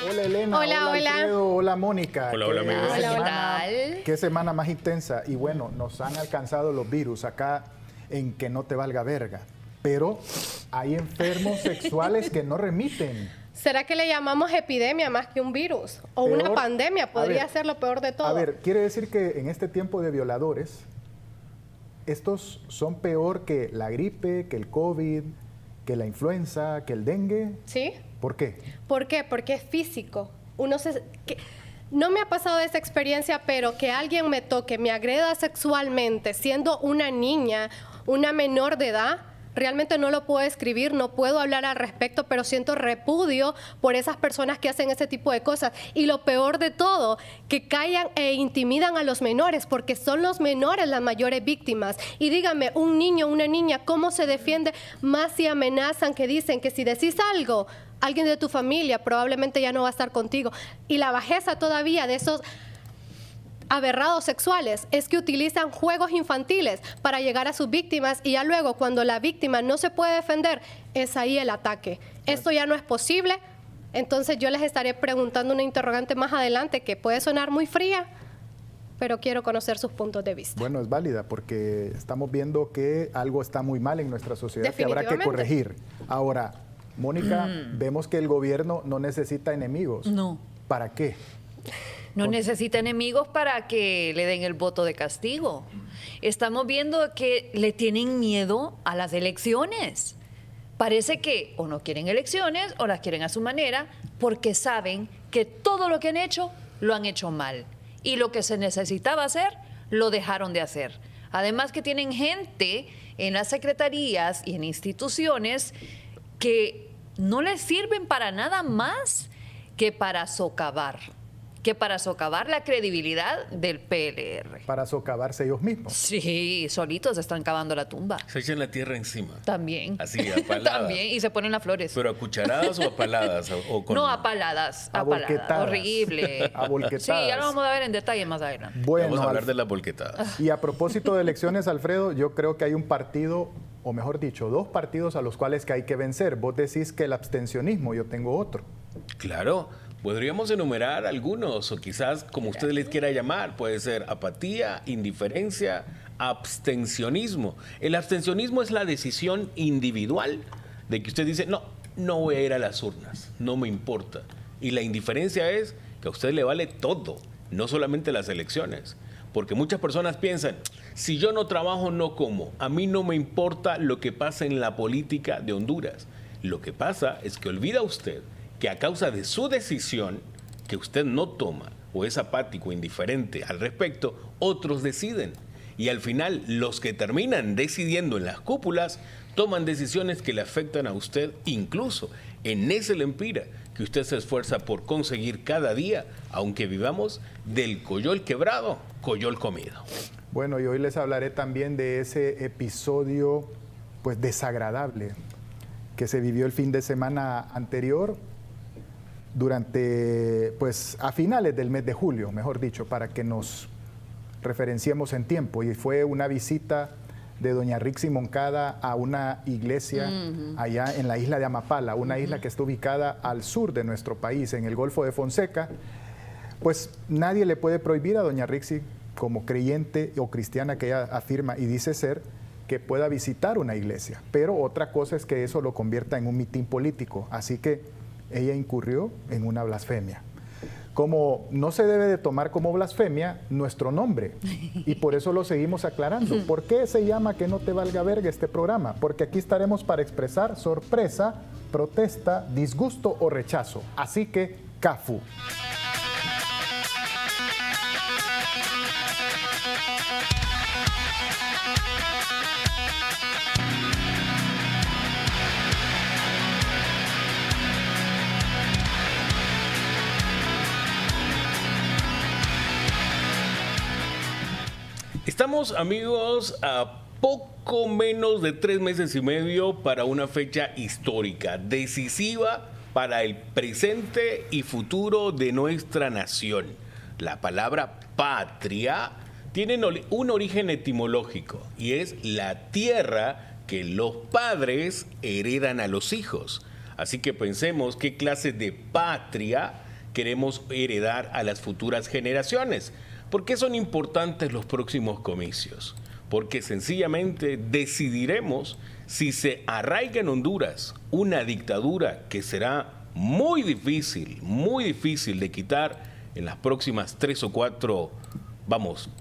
Hola Elena, Hola, hola. Alfredo, hola Mónica. Hola, hola, amigos. Hola, ¿Qué tal? Qué semana más intensa. Y bueno, nos han alcanzado los virus acá en que no te valga verga. Pero hay enfermos sexuales que no remiten. ¿Será que le llamamos epidemia más que un virus? O Peor- una pandemia, podría a ver, ser lo peor de todo. A ver, quiere decir que en este tiempo de violadores, estos son peor que la gripe, que el COVID, que la influenza, que el dengue. ¿Sí? ¿Por qué? ¿Por qué? Porque es físico. No me ha pasado esa experiencia, pero que alguien me toque, me agreda sexualmente, siendo una niña, una menor de edad, realmente no lo puedo escribir, no puedo hablar al respecto, pero siento repudio por esas personas que hacen ese tipo de cosas. Y lo peor de todo, que callan e intimidan a los menores, porque son los menores las mayores víctimas. Y dígame, un niño, una niña, ¿cómo se defiende más si amenazan, que dicen que si decís algo, alguien de tu familia probablemente ya no va a estar contigo? Y la bajeza todavía de esos aberrados sexuales es que utilizan juegos infantiles para llegar a sus víctimas, y ya luego cuando la víctima no se puede defender, es ahí el ataque. Esto ya no es posible. Entonces yo les estaré preguntando una interrogante más adelante que puede sonar muy fría, pero quiero conocer sus puntos de vista. Bueno, es válida porque estamos viendo que algo está muy mal en nuestra sociedad que habrá que Definitivamente. corregir. Ahora, Mónica, vemos que el gobierno no necesita enemigos. No. ¿Para qué? No necesita enemigos para que le den el voto de castigo. Estamos viendo que le tienen miedo a las elecciones. Parece que o no quieren elecciones o las quieren a su manera, porque saben que todo lo que han hecho lo han hecho mal. Y lo que se necesitaba hacer, lo dejaron de hacer. Además que tienen gente en las secretarías y en instituciones que no les sirven para nada más que para socavar la credibilidad del PLR. Para socavarse ellos mismos. Sí, solitos se están cavando la tumba. Se echan la tierra encima. También. Así, a paladas. También, y se ponen las flores. ¿Pero a cucharadas o a paladas? O con... No, a paladas. A A paladas. volquetadas. Horrible. A volquetadas. Sí, ya lo vamos a ver en detalle más adelante. Bueno, Vamos a hablar de las volquetadas. y a propósito de elecciones, Alfredo, yo creo que hay un partido, o mejor dicho, dos partidos a los cuales que hay que vencer. Vos decís que el abstencionismo, yo tengo otro. Claro, podríamos enumerar algunos, o quizás como usted les quiera llamar, puede ser apatía, indiferencia, abstencionismo. El abstencionismo es la decisión individual de que usted dice, no voy a ir a las urnas, no me importa. Y la indiferencia es que a usted le vale todo, no solamente las elecciones. Porque muchas personas piensan, si yo no trabajo, no como. A mí no me importa lo que pasa en la política de Honduras. Lo que pasa es que olvida usted que a causa de su decisión, que usted no toma o es apático, indiferente al respecto, otros deciden. Y al final, los que terminan decidiendo en las cúpulas, toman decisiones que le afectan a usted, incluso en ese lempira que usted se esfuerza por conseguir cada día, aunque vivamos del coyol quebrado, coyol comido. Bueno, y hoy les hablaré también de ese episodio, pues, desagradable que se vivió el fin de semana anterior, durante, pues, a finales del mes de julio, mejor dicho, para que nos referenciemos en tiempo. Y fue una visita de doña Rixi Moncada a una iglesia allá en la isla de Amapala, una isla que está ubicada al sur de nuestro país, en el Golfo de Fonseca. Pues nadie le puede prohibir a doña Rixi, como creyente o cristiana que ella afirma y dice ser, que pueda visitar una iglesia. Pero otra cosa es que eso lo convierta en un mitin político. Así que ella incurrió en una blasfemia. Como no se debe de tomar como blasfemia nuestro nombre, y por eso lo seguimos aclarando. ¿Por qué se llama Que no te valga verga este programa? Porque aquí estaremos para expresar sorpresa, protesta, disgusto o rechazo. Así que, CAFU. Estamos, amigos, a poco menos de 3 meses y medio para una fecha histórica, decisiva para el presente y futuro de nuestra nación. La palabra patria tiene un origen etimológico y es la tierra que los padres heredan a los hijos. Así que pensemos qué clase de patria queremos heredar a las futuras generaciones. ¿Por qué son importantes los próximos comicios? Porque sencillamente decidiremos si se arraiga en Honduras una dictadura que será muy difícil de quitar en las próximas 3 o 4,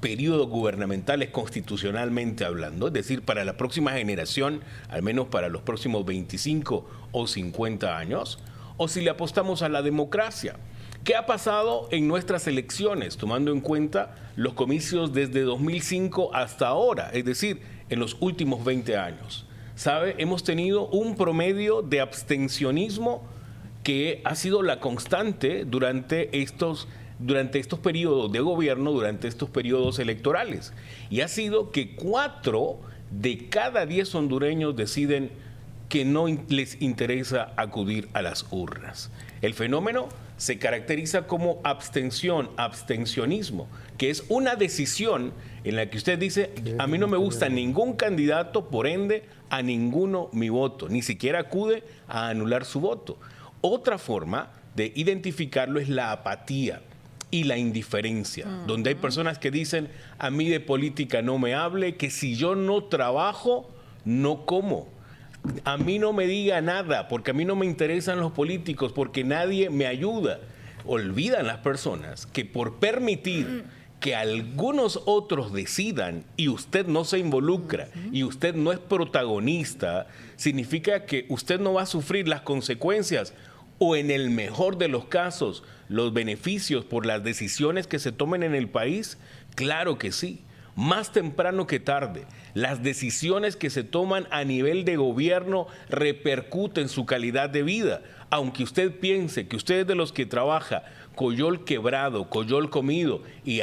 periodos gubernamentales constitucionalmente hablando, es decir, para la próxima generación, al menos para los próximos 25 o 50 años, o si le apostamos a la democracia. ¿Qué ha pasado en nuestras elecciones, tomando en cuenta los comicios desde 2005 hasta ahora, es decir, en los últimos 20 años? ¿Sabe? Hemos tenido un promedio de abstencionismo que ha sido la constante durante estos periodos de gobierno, durante estos periodos electorales. Y ha sido que 4 de cada 10 hondureños deciden que no les interesa acudir a las urnas. El fenómeno se caracteriza como abstencionismo, que es una decisión en la que usted dice, a mí no me gusta ningún candidato, por ende, a ninguno mi voto, ni siquiera acude a anular su voto. Otra forma de identificarlo es la apatía y la indiferencia, donde hay personas que dicen, a mí de política no me hable, que si yo no trabajo, no como. A mí no me diga nada, porque a mí no me interesan los políticos, porque nadie me ayuda. Olvidan las personas que por permitir que algunos otros decidan y usted no se involucra y usted no es protagonista, significa que usted no va a sufrir las consecuencias o, en el mejor de los casos, los beneficios por las decisiones que se tomen en el país. Claro que sí. Más temprano que tarde, las decisiones que se toman a nivel de gobierno repercuten en su calidad de vida. Aunque usted piense que usted es de los que trabaja coyol quebrado, coyol comido, y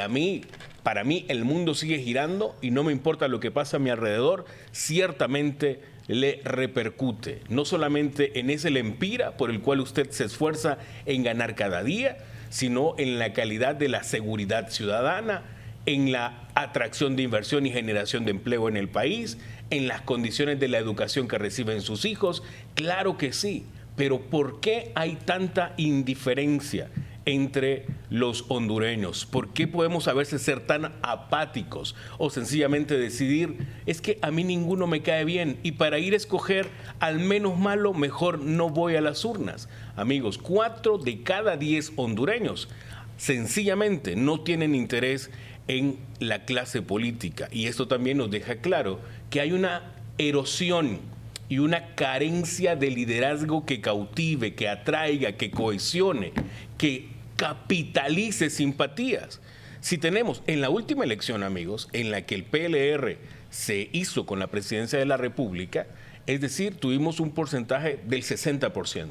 para mí el mundo sigue girando y no me importa lo que pasa a mi alrededor, ciertamente le repercute, no solamente en ese lempira por el cual usted se esfuerza en ganar cada día, sino en la calidad de la seguridad ciudadana, en la atracción de inversión y generación de empleo en el país, en las condiciones de la educación que reciben sus hijos. Claro que sí, pero ¿por qué hay tanta indiferencia entre los hondureños? ¿Por qué podemos a veces ser tan apáticos o sencillamente decidir, es que a mí ninguno me cae bien y para ir a escoger al menos malo, mejor no voy a las urnas? Amigos, 4 de cada 10 hondureños sencillamente no tienen interés en la clase política, y esto también nos deja claro que hay una erosión y una carencia de liderazgo que cautive, que atraiga, que cohesione, que capitalice simpatías. Si tenemos en la última elección, amigos, en la que el PLR se hizo con la presidencia de la República, es decir, tuvimos un porcentaje del 60%.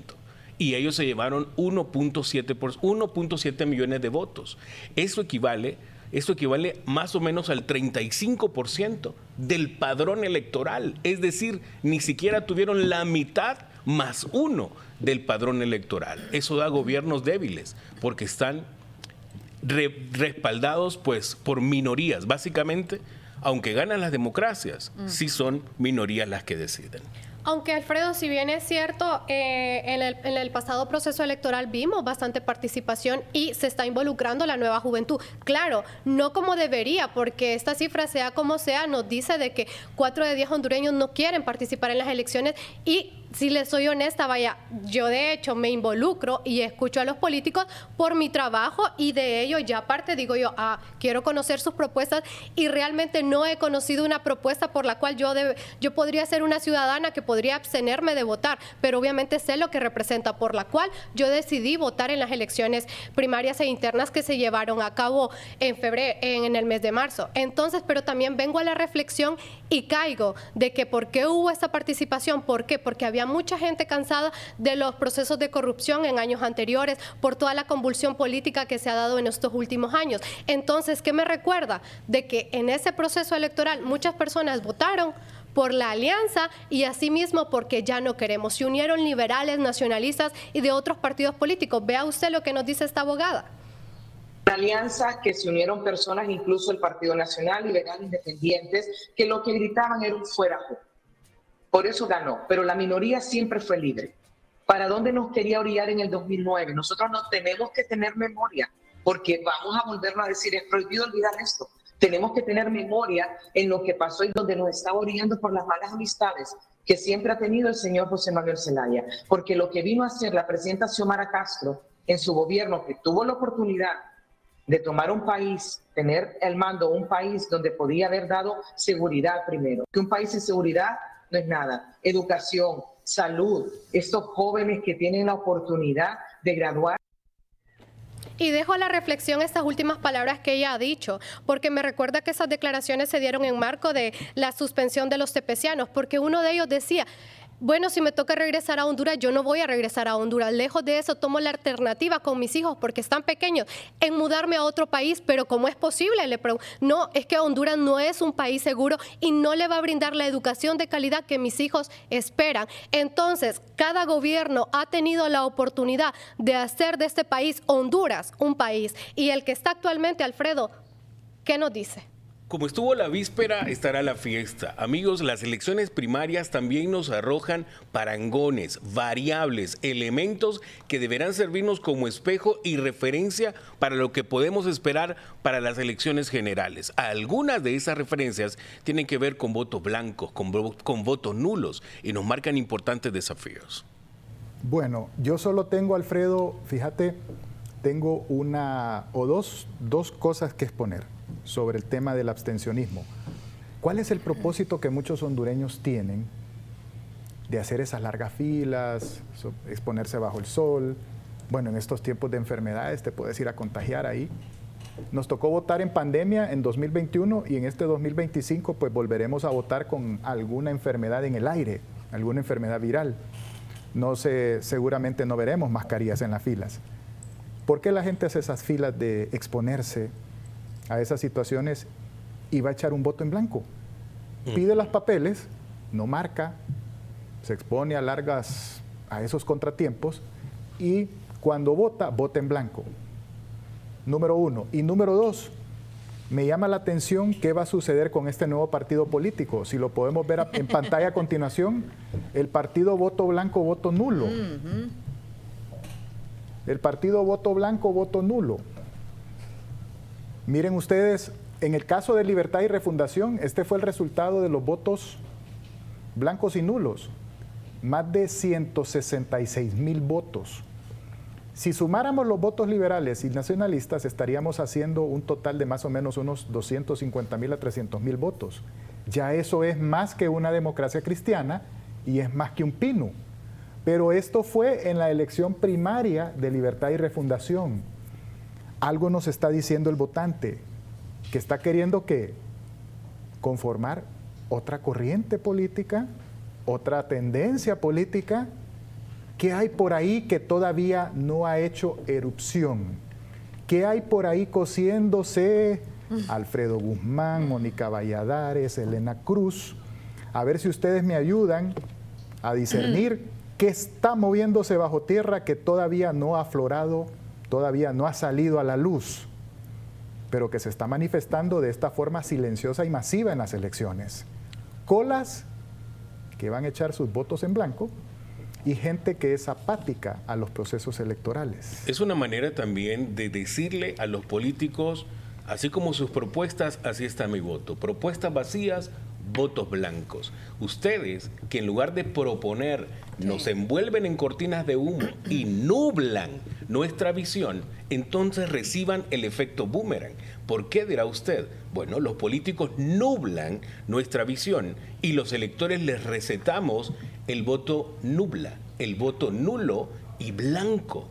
Y ellos se llevaron 1.7 millones de votos. Eso equivale más o menos al 35% del padrón electoral. Es decir, ni siquiera tuvieron la mitad más 1 del padrón electoral. Eso da gobiernos débiles, porque están respaldados por minorías. Básicamente, aunque ganan las democracias, sí son minorías las que deciden. Aunque, Alfredo, si bien es cierto, en el pasado proceso electoral vimos bastante participación y se está involucrando la nueva juventud. Claro, no como debería, porque esta cifra, sea como sea, nos dice de que 4 de 10 hondureños no quieren participar en las elecciones. Y si les soy honesta, yo de hecho me involucro y escucho a los políticos por mi trabajo, y de ello ya aparte digo yo, quiero conocer sus propuestas, y realmente no he conocido una propuesta por la cual yo podría ser una ciudadana que podría abstenerme de votar, pero obviamente sé lo que representa, por la cual yo decidí votar en las elecciones primarias e internas que se llevaron a cabo en febrero, en el mes de marzo. Entonces, pero también vengo a la reflexión y caigo de que ¿por qué hubo esta participación? ¿Por qué? Porque había mucha gente cansada de los procesos de corrupción en años anteriores, por toda la convulsión política que se ha dado en estos últimos años. Entonces, ¿qué me recuerda? De que en ese proceso electoral muchas personas votaron por la alianza y asimismo porque ya no queremos. Se unieron liberales, nacionalistas y de otros partidos políticos. Vea usted lo que nos dice esta abogada. Una alianza que se unieron personas, incluso el Partido Nacional, liberal, independientes, que lo que gritaban era un fuera. por eso ganó, pero la minoría siempre fue libre. ¿Para dónde nos quería orillar en el 2009? Nosotros no tenemos que tener memoria, porque vamos a volverlo a decir, es prohibido olvidar esto. Tenemos que tener memoria en lo que pasó y donde nos estaba orillando por las malas amistades que siempre ha tenido el señor José Manuel Zelaya, porque lo que vino a hacer la presidenta Xiomara Castro en su gobierno, que tuvo la oportunidad de tomar un país, tener el mando, un país donde podía haber dado seguridad primero, que un país sin seguridad no es nada, educación, salud, estos jóvenes que tienen la oportunidad de graduar. Y dejo a la reflexión estas últimas palabras que ella ha dicho, porque me recuerda que esas declaraciones se dieron en marco de la suspensión de los tepecianos, porque uno de ellos decía, bueno, si me toca regresar a Honduras, yo no voy a regresar a Honduras. Lejos de eso, tomo la alternativa con mis hijos, porque están pequeños, en mudarme a otro país. Pero ¿cómo es posible? Le pregunto. No, es que Honduras no es un país seguro y no le va a brindar la educación de calidad que mis hijos esperan. Entonces, cada gobierno ha tenido la oportunidad de hacer de este país, Honduras, un país. Y el que está actualmente, Alfredo, ¿qué nos dice? Como estuvo la víspera, estará la fiesta. Amigos, las elecciones primarias también nos arrojan parangones, variables, elementos que deberán servirnos como espejo y referencia para lo que podemos esperar para las elecciones generales. Algunas de esas referencias tienen que ver con votos blancos, con votos nulos y nos marcan importantes desafíos. Bueno, yo solo tengo, Alfredo, fíjate, tengo una o dos cosas que exponer sobre el tema del abstencionismo. ¿Cuál es el propósito que muchos hondureños tienen de hacer esas largas filas, exponerse bajo el sol? Bueno, en estos tiempos de enfermedades te puedes ir a contagiar ahí. Nos tocó votar en pandemia en 2021 y en este 2025 pues volveremos a votar con alguna enfermedad en el aire, alguna enfermedad viral. No sé, seguramente no veremos mascarillas en las filas. ¿Por qué la gente hace esas filas de exponerse a esas situaciones y va a echar un voto en blanco? Pide los papeles, no marca, se expone a esos contratiempos y cuando vota, vota en blanco. Número uno. Y número dos, me llama la atención qué va a suceder con este nuevo partido político. Si lo podemos ver en pantalla a continuación, el partido voto blanco, voto nulo. El partido voto blanco, voto nulo. Miren ustedes, en el caso de Libertad y Refundación, este fue el resultado de los votos blancos y nulos. Más de 166,000 votos. Si sumáramos los votos liberales y nacionalistas, estaríamos haciendo un total de más o menos unos 250,000 a 300,000 votos. Ya eso es más que una democracia cristiana y es más que un pino. Pero esto fue en la elección primaria de Libertad y Refundación. Algo nos está diciendo el votante, que está queriendo ¿qué? Conformar otra corriente política, otra tendencia política. ¿Qué hay por ahí que todavía no ha hecho erupción? ¿Qué hay por ahí cociéndose? Alfredo Guzmán, Mónica Valladares, Elena Cruz. A ver si ustedes me ayudan a discernir qué está moviéndose bajo tierra que todavía no ha aflorado, todavía no ha salido a la luz, pero que se está manifestando de esta forma silenciosa y masiva en las elecciones. Colas que van a echar sus votos en blanco y gente que es apática a los procesos electorales. Es una manera también de decirle a los políticos, así como sus propuestas, así está mi voto. Propuestas vacías, votos blancos. Ustedes, que en lugar de proponer, nos envuelven en cortinas de humo y nublan nuestra visión, entonces reciban el efecto boomerang. ¿Por qué, dirá usted? Bueno, los políticos nublan nuestra visión y los electores les recetamos el voto nubla, el voto nulo y blanco.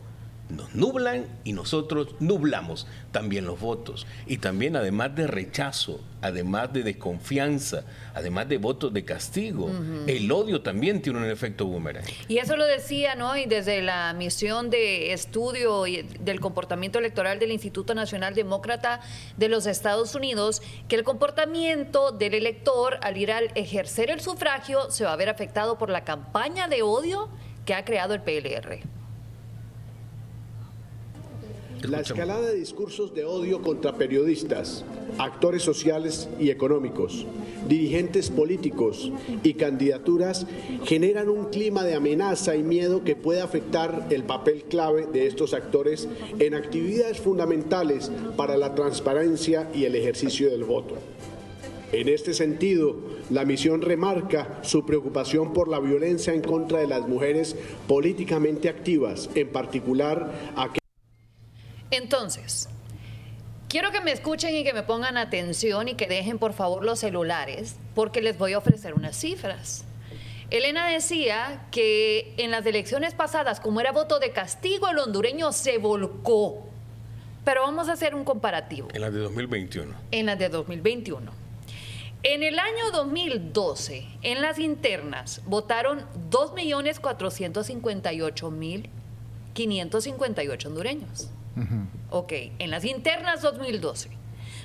Nos nublan y nosotros nublamos también los votos. Y también, además de rechazo, además de desconfianza, además de votos de castigo, el odio también tiene un efecto boomerang. Y eso lo decía, ¿no? Y desde la misión de estudio del comportamiento electoral del Instituto Nacional Demócrata de los Estados Unidos, que el comportamiento del elector al ir a ejercer el sufragio se va a ver afectado por la campaña de odio que ha creado el PLR. La escalada de discursos de odio contra periodistas, actores sociales y económicos, dirigentes políticos y candidaturas generan un clima de amenaza y miedo que puede afectar el papel clave de estos actores en actividades fundamentales para la transparencia y el ejercicio del voto. En este sentido, la misión remarca su preocupación por la violencia en contra de las mujeres políticamente activas, en particular aquellas. Entonces, quiero que me escuchen y que me pongan atención y que dejen por favor los celulares, porque les voy a ofrecer unas cifras. Elena decía que en las elecciones pasadas, como era voto de castigo, el hondureño se volcó. Pero vamos a hacer un comparativo. En las de 2021. En las de 2021. En el año 2012, en las internas, votaron 2.458.558 hondureños. Ok, en las internas 2012.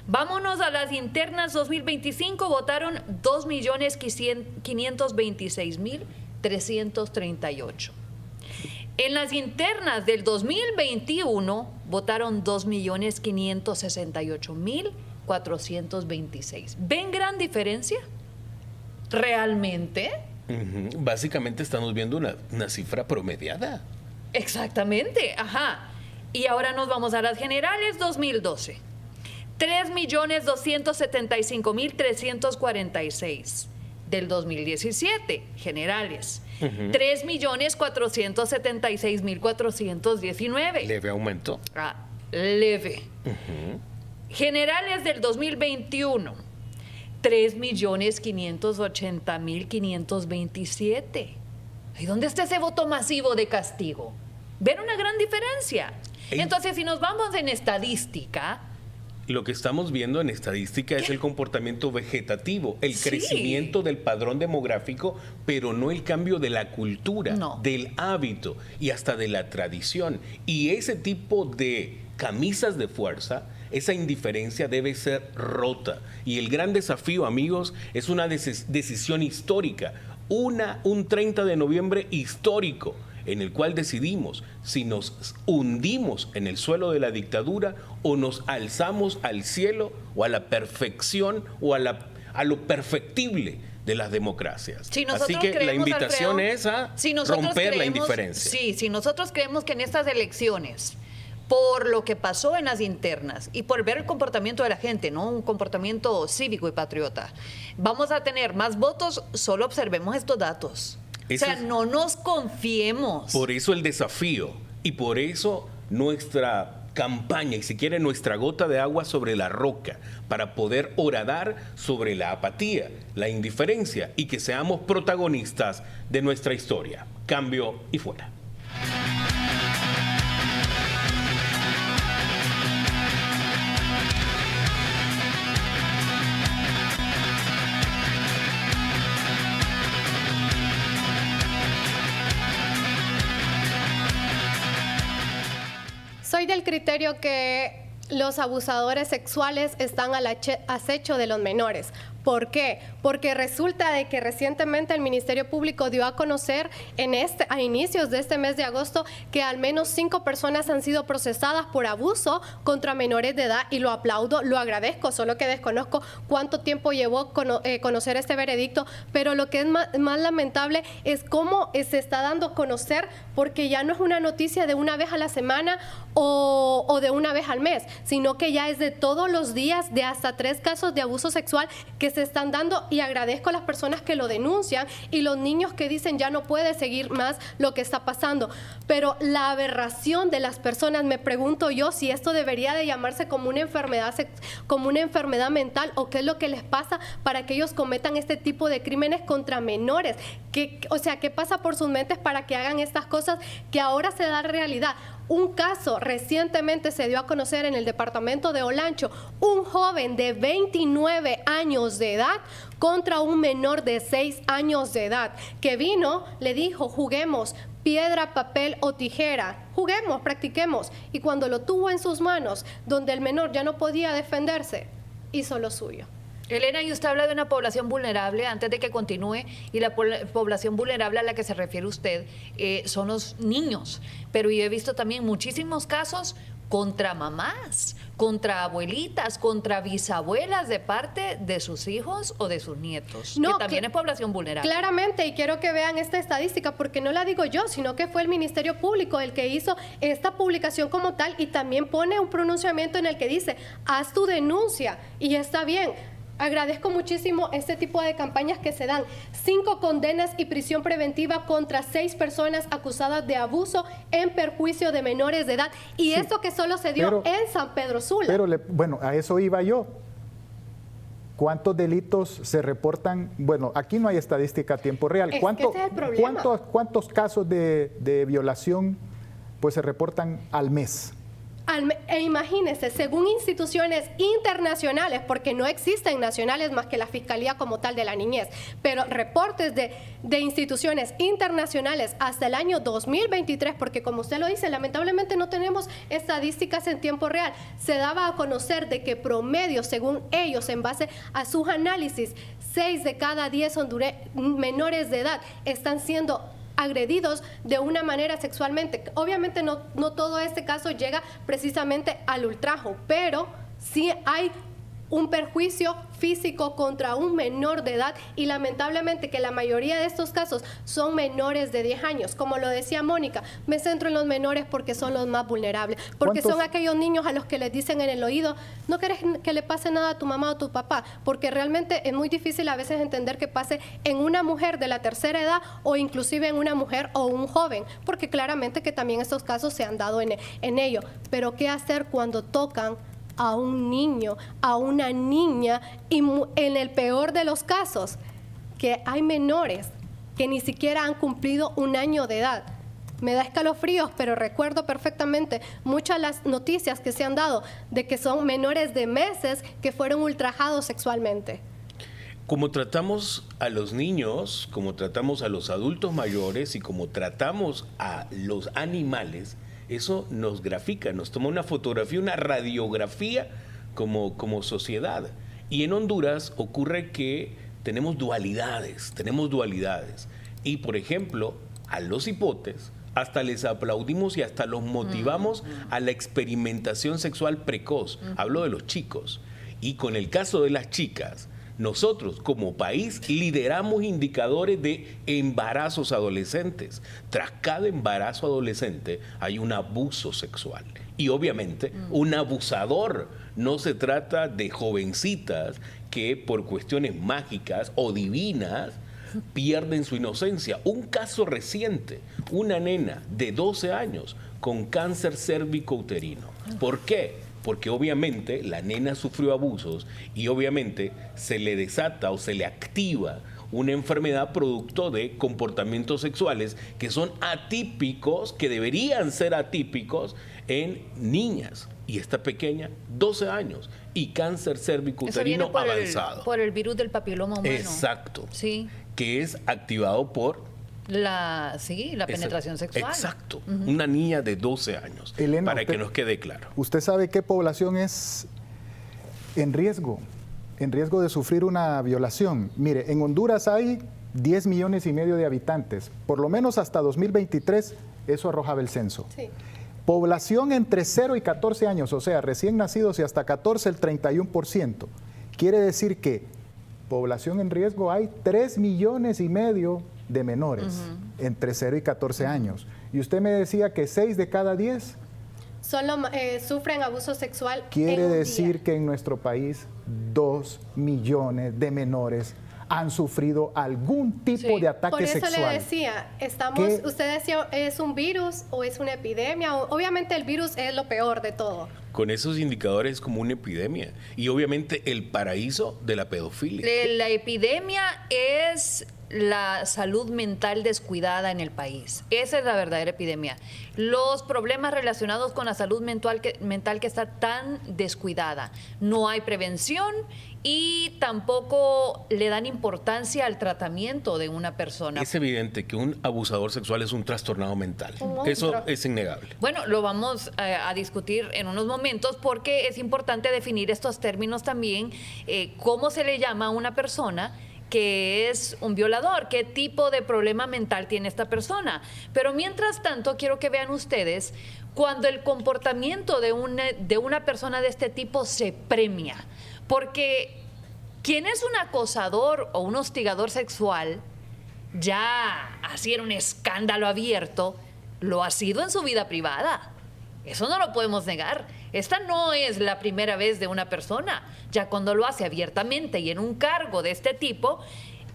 Vámonos a las internas 2025, votaron 2.526.338. En las internas del 2021, votaron 2.568.426. ¿Ven gran diferencia? ¿Realmente? Básicamente estamos viendo una cifra promediada. Exactamente, ajá. Y ahora nos vamos a las generales 2012. 3.275.346 del 2017, generales. 3.476.419. Leve aumento. Leve. Generales del 2021, 3.580.527. ¿Y dónde está ese voto masivo de castigo? ¿Ven una gran diferencia? Entonces, si nos vamos en estadística... Lo que estamos viendo en estadística es el comportamiento vegetativo, el crecimiento del padrón demográfico, pero no el cambio de la cultura, del hábito y hasta de la tradición. Y ese tipo de camisas de fuerza, esa indiferencia debe ser rota. Y el gran desafío, amigos, es una decisión histórica, un 30 de noviembre histórico, en el cual decidimos si nos hundimos en el suelo de la dictadura o nos alzamos al cielo o a la perfección o a lo perfectible de las democracias. Así que la invitación es a romper la indiferencia. Sí, si nosotros creemos que en estas elecciones, por lo que pasó en las internas y por ver el comportamiento de la gente, ¿no? Un comportamiento cívico y patriota, vamos a tener más votos, solo observemos estos datos. No nos confiemos. Por eso el desafío y por eso nuestra campaña y si quiere nuestra gota de agua sobre la roca para poder horadar sobre la apatía, la indiferencia y que seamos protagonistas de nuestra historia. Cambio y fuera. Soy del criterio que los abusadores sexuales están al acecho de los menores. ¿Por qué? Porque resulta de que recientemente el Ministerio Público dio a conocer a inicios de este mes de agosto que al menos 5 personas han sido procesadas por abuso contra menores de edad y lo aplaudo, lo agradezco, solo que desconozco cuánto tiempo llevó conocer este veredicto, pero lo que es más lamentable es cómo se está dando a conocer porque ya no es una noticia de una vez a la semana o de una vez al mes, sino que ya es de todos los días, de hasta 3 casos de abuso sexual que se están dando, y agradezco a las personas que lo denuncian y los niños que dicen ya no puede seguir más lo que está pasando, pero la aberración de las personas, me pregunto yo si esto debería de llamarse como una enfermedad mental o qué es lo que les pasa para que ellos cometan este tipo de crímenes contra menores, ¿qué pasa por sus mentes para que hagan estas cosas que ahora se da realidad? Un caso recientemente se dio a conocer en el departamento de Olancho, un joven de 29 años de edad contra un menor de 6 años de edad, que vino, le dijo, juguemos, piedra, papel o tijera, juguemos, practiquemos, y cuando lo tuvo en sus manos, donde el menor ya no podía defenderse, hizo lo suyo. Elena, y usted habla de una población vulnerable, antes de que continúe, y la población vulnerable a la que se refiere usted son los niños, pero yo he visto también muchísimos casos contra mamás, contra abuelitas, contra bisabuelas de parte de sus hijos o de sus nietos, No, que también es población vulnerable. Claramente, y quiero que vean esta estadística, porque no la digo yo, sino que fue el Ministerio Público el que hizo esta publicación como tal, y también pone un pronunciamiento en el que dice, haz tu denuncia, y está bien. Agradezco muchísimo este tipo de campañas que se dan. 5 condenas y prisión preventiva contra 6 personas acusadas de abuso en perjuicio de menores de edad. Y Sí, esto que solo se dio en San Pedro Sula. Pero, bueno, a eso iba yo. ¿Cuántos delitos se reportan? Bueno, aquí no hay estadística a tiempo real. Es que ese es el problema. ¿Cuántos casos de violación pues, se reportan al mes? E imagínense, según instituciones internacionales, porque no existen nacionales más que la Fiscalía como tal de la Niñez, pero reportes de instituciones internacionales hasta el año 2023, porque como usted lo dice, lamentablemente no tenemos estadísticas en tiempo real, se daba a conocer de que promedio, según ellos, en base a sus análisis, 6 de cada 10 menores de edad están siendo agredidos de una manera sexualmente. Obviamente no todo este caso llega precisamente al ultrajo, pero sí hay un perjuicio físico contra un menor de edad y lamentablemente que la mayoría de estos casos son menores de 10 años. Como lo decía Mónica, me centro en los menores porque son los más vulnerables, porque son aquellos niños a los que les dicen en el oído, no quieres que le pase nada a tu mamá o tu papá, porque realmente es muy difícil a veces entender que pase en una mujer de la tercera edad o inclusive en una mujer o un joven, porque claramente que también estos casos se han dado en ello. Pero ¿qué hacer cuando tocan a un niño, a una niña, y en el peor de los casos, que hay menores que ni siquiera han cumplido 1 año de edad? Me da escalofríos, pero recuerdo perfectamente muchas las noticias que se han dado de que son menores de meses que fueron ultrajados sexualmente. Como tratamos a los niños, como tratamos a los adultos mayores y como tratamos a los animales, eso nos grafica, nos toma una fotografía, una radiografía como sociedad. Y en Honduras ocurre que tenemos dualidades. Y, por ejemplo, a los hipotes hasta les aplaudimos y hasta los motivamos a la experimentación sexual precoz. Hablo de los chicos. Y con el caso de las chicas, nosotros como país lideramos indicadores de embarazos adolescentes. Tras cada embarazo adolescente hay un abuso sexual. Y obviamente un abusador. No se trata de jovencitas que por cuestiones mágicas o divinas pierden su inocencia. Un caso reciente, una nena de 12 años con cáncer cérvico-uterino. ¿Por qué? Porque obviamente la nena sufrió abusos y obviamente se le desata o se le activa una enfermedad producto de comportamientos sexuales que son atípicos, que deberían ser atípicos en niñas. Y esta pequeña, 12 años, y cáncer cérvico-uterino avanzado. Por el virus del papiloma humano. Exacto. Sí. Que es activado por la penetración sexual. Exacto. Una niña de 12 años. Elena, para que nos quede claro. ¿Usted sabe qué población es en riesgo de sufrir una violación? Mire, en Honduras hay 10 millones y medio de habitantes. Por lo menos hasta 2023, eso arrojaba el censo. Sí. Población entre 0 y 14 años, o sea, recién nacidos y hasta 14, el 31%. Quiere decir que población en riesgo hay 3 millones y medio de menores entre 0 y 14 años. Y usted me decía que 6 de cada 10 sufren abuso sexual. Quiere decir que en nuestro país 2 millones de menores han sufrido algún tipo de ataque sexual. Por eso le decía, usted decía, ¿es un virus o es una epidemia? Obviamente el virus es lo peor de todo. Con esos indicadores es como una epidemia. Y obviamente el paraíso de la pedofilia. La epidemia es la salud mental descuidada en el país. Esa es la verdadera epidemia. Los problemas relacionados con la salud mental que está tan descuidada. No hay prevención y tampoco le dan importancia al tratamiento de una persona. Es evidente que un abusador sexual es un trastornado mental. Eso es innegable. Bueno, lo vamos a discutir en unos momentos porque es importante definir estos términos también. ¿Cómo se le llama a una persona que es un violador? ¿Qué tipo de problema mental tiene esta persona? Pero mientras tanto, quiero que vean ustedes cuando el comportamiento de una persona de este tipo se premia. Porque quien es un acosador o un hostigador sexual, ya así era un escándalo abierto, lo ha sido en su vida privada. Eso no lo podemos negar. Esta no es la primera vez de una persona. Ya cuando lo hace abiertamente y en un cargo de este tipo,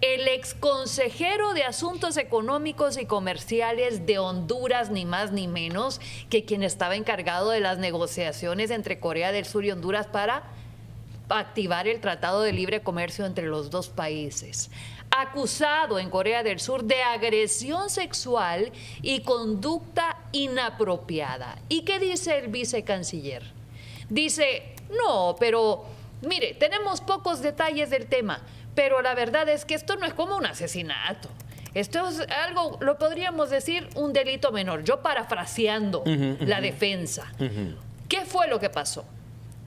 el exconsejero de Asuntos Económicos y Comerciales de Honduras, ni más ni menos que quien estaba encargado de las negociaciones entre Corea del Sur y Honduras para activar el Tratado de Libre Comercio entre los dos países. Acusado en Corea del Sur de agresión sexual y conducta inapropiada. ¿Y qué dice el vicecanciller? Dice, no, pero mire, tenemos pocos detalles del tema, pero la verdad es que esto no es como un asesinato. Esto es algo, lo podríamos decir, un delito menor. Yo parafraseando la defensa. ¿Qué fue lo que pasó?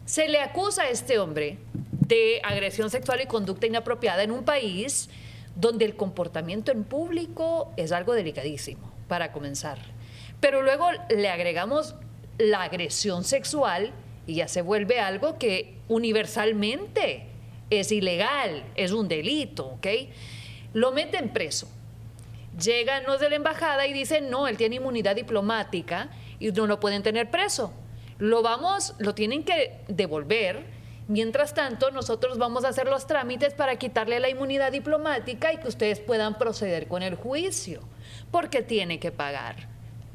Se le acusa a este hombre de agresión sexual y conducta inapropiada en un país donde el comportamiento en público es algo delicadísimo, para comenzar. Pero luego le agregamos la agresión sexual y ya se vuelve algo que universalmente es ilegal, es un delito, ¿ok? Lo meten preso. Llegan los de la embajada y dicen, no, él tiene inmunidad diplomática y no lo pueden tener preso. Lo tienen que devolver. Mientras tanto, nosotros vamos a hacer los trámites para quitarle la inmunidad diplomática y que ustedes puedan proceder con el juicio, porque tiene que pagar.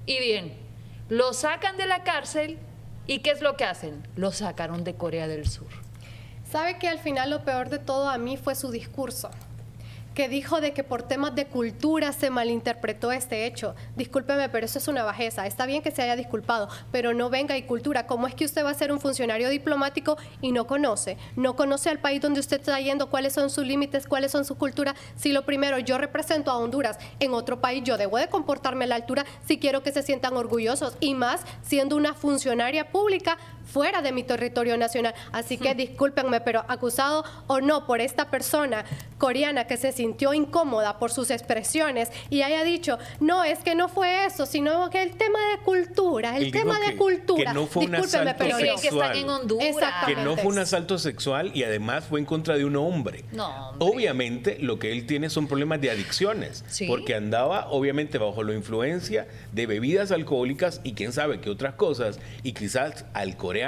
Y bien, lo sacan de la cárcel y ¿qué es lo que hacen? Lo sacaron de Corea del Sur. ¿Sabe que al final lo peor de todo a mí fue su discurso? Que dijo de que por temas de cultura se malinterpretó este hecho. Discúlpeme, pero eso es una bajeza. Está bien que se haya disculpado, pero no venga y cultura. ¿Cómo es que usted va a ser un funcionario diplomático y no conoce? No conoce al país donde usted está yendo, cuáles son sus límites, cuáles son sus culturas. Si lo primero, yo represento a Honduras en otro país, yo debo de comportarme a la altura si quiero que se sientan orgullosos, y más siendo una funcionaria pública fuera de mi territorio nacional. Así que discúlpenme, pero acusado o no por esta persona coreana que se sintió incómoda por sus expresiones y haya dicho, no, es que no fue eso, sino que el tema de cultura, que no fue un asalto pero sexual. Que están en Honduras. Que no fue un asalto sexual y además fue en contra de un hombre. No, hombre. Obviamente lo que él tiene son problemas de adicciones, ¿Sí? porque andaba obviamente bajo la influencia de bebidas alcohólicas y quién sabe qué otras cosas, y quizás al coreano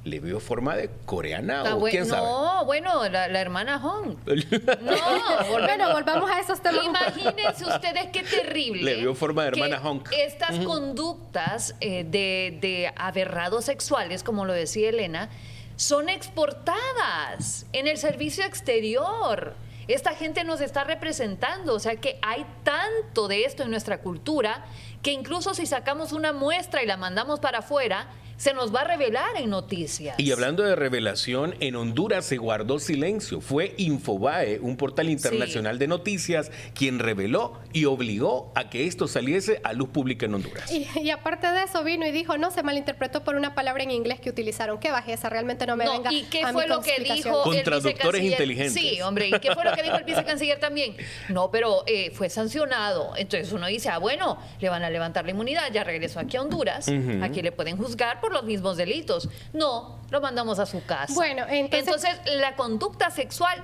le vio forma de coreana o quién sabe. No, bueno, la hermana Hong. Bueno, volvamos a esos temas. Imagínense ustedes qué terrible. Le vio forma de hermana que Hong. Estas conductas de aberrados sexuales, como lo decía Elena, son exportadas en el servicio exterior. Esta gente nos está representando, o sea que hay tanto de esto en nuestra cultura que incluso si sacamos una muestra y la mandamos para afuera, se nos va a revelar en noticias. Y hablando de revelación, en Honduras se guardó silencio. Fue Infobae, un portal internacional de noticias, quien reveló y obligó a que esto saliese a luz pública en Honduras. Y aparte de eso vino y dijo, no, se malinterpretó por una palabra en inglés que utilizaron. Qué bajeza, realmente no me venga. ¿Y qué a fue mí lo con que explicación. dijo Con el traductores vicecanciller? inteligentes. Sí, hombre, ¿y qué fue lo que dijo el vicecanciller también? No, pero fue sancionado. Entonces uno dice, bueno, le van a levantar la inmunidad, ya regresó aquí a Honduras, aquí le pueden juzgar por los mismos delitos. No, lo mandamos a su casa. Bueno, entonces la conducta sexual,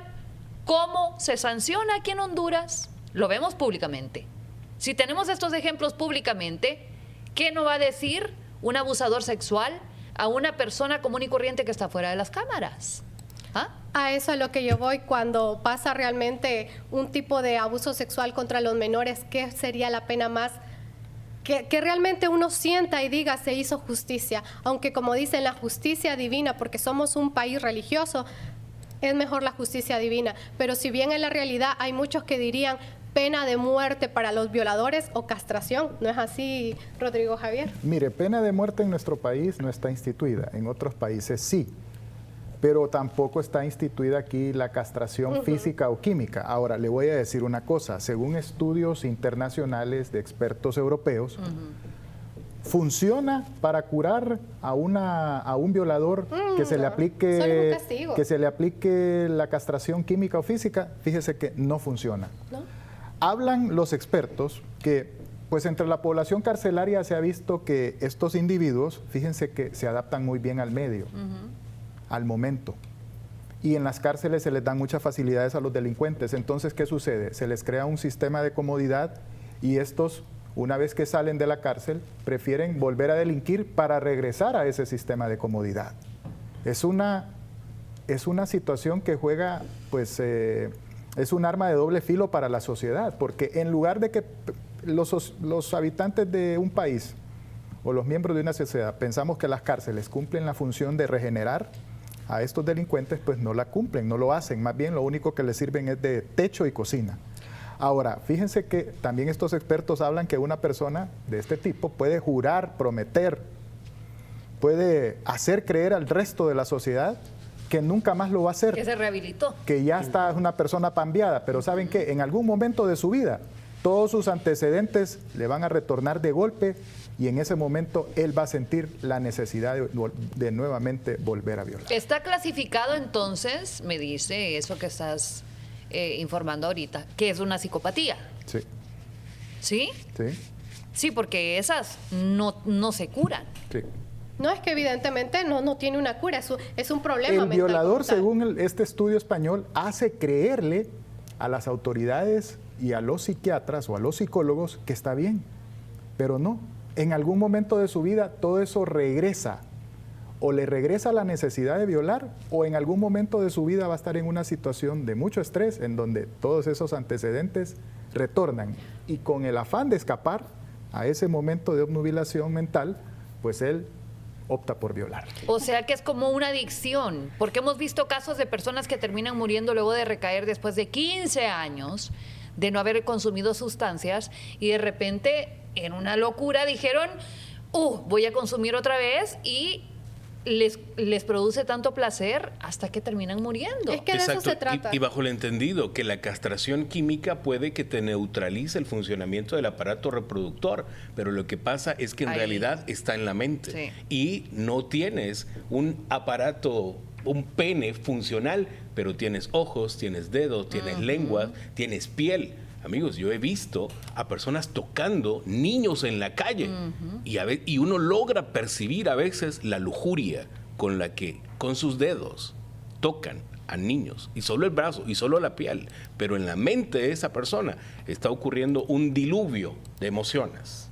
¿cómo se sanciona aquí en Honduras? Lo vemos públicamente. Si tenemos estos ejemplos públicamente, ¿qué no va a decir un abusador sexual a una persona común y corriente que está fuera de las cámaras? ¿Ah? a eso es lo que yo voy cuando pasa realmente un tipo de abuso sexual contra los menores. ¿Qué sería la pena más? Que realmente uno sienta y diga se hizo justicia, aunque como dicen la justicia divina, porque somos un país religioso, es mejor la justicia divina, pero si bien en la realidad hay muchos que dirían pena de muerte para los violadores o castración, ¿no es así, Rodrigo Javier? Mire, pena de muerte en nuestro país no está instituida, en otros países sí, pero tampoco está instituida aquí la castración física o química. Ahora, le voy a decir una cosa, según estudios internacionales de expertos europeos, funciona para curar a un violador que se le aplique solo un castigo. que se le aplique la castración química o física. Fíjese que no funciona. ¿No? Hablan los expertos que Pues entre la población carcelaria se ha visto que estos individuos, fíjense que se adaptan muy bien al medio, al momento. Y en las cárceles se les dan muchas facilidades a los delincuentes. Entonces, ¿qué sucede? Se les crea un sistema de comodidad y estos, una vez que salen de la cárcel, prefieren volver a delinquir para regresar a ese sistema de comodidad. Es una situación que juega, pues, es un arma de doble filo para la sociedad, porque en lugar de que los habitantes de un país o los miembros de una sociedad pensamos que las cárceles cumplen la función de regenerar a estos delincuentes, pues no la cumplen, no lo hacen, más bien lo único que les sirven es de techo y cocina. Ahora, fíjense que también estos expertos hablan que una persona de este tipo puede jurar, prometer, puede hacer creer al resto de la sociedad que nunca más lo va a hacer. Que se rehabilitó. Que ya está una persona cambiada, pero ¿saben qué? En algún momento de su vida, todos sus antecedentes le van a retornar de golpe y en ese momento él va a sentir la necesidad de nuevamente volver a violar. Está clasificado entonces, me dice eso que estás informando ahorita, que es una psicopatía. Sí. ¿Sí? Sí. Sí, porque esas no se curan. Sí. No, es que evidentemente no tiene una cura, es un problema El mental violador, como tal. según este estudio español, hace creerle a las autoridades y a los psiquiatras o a los psicólogos que está bien, pero no. En algún momento de su vida todo eso regresa, o le regresa la necesidad de violar, o en algún momento de su vida va a estar en una situación de mucho estrés, en donde todos esos antecedentes retornan. Y con el afán de escapar a ese momento de obnubilación mental, pues él opta por violar. O sea que es como una adicción, porque hemos visto casos de personas que terminan muriendo luego de recaer después de 15 años de no haber consumido sustancias y de repente en una locura dijeron, voy a consumir otra vez y les produce tanto placer hasta que terminan muriendo. Es que de eso se trata. Y bajo el entendido que la castración química puede que te neutralice el funcionamiento del aparato reproductor, pero lo que pasa es que en realidad está en la mente. Sí. Y no tienes un aparato, un pene funcional, pero tienes ojos, tienes dedos, tienes lengua, tienes piel. Amigos, yo he visto a personas tocando niños en la calle y uno logra percibir a veces la lujuria con la que con sus dedos tocan a niños y solo el brazo y solo la piel, pero en la mente de esa persona está ocurriendo un diluvio de emociones.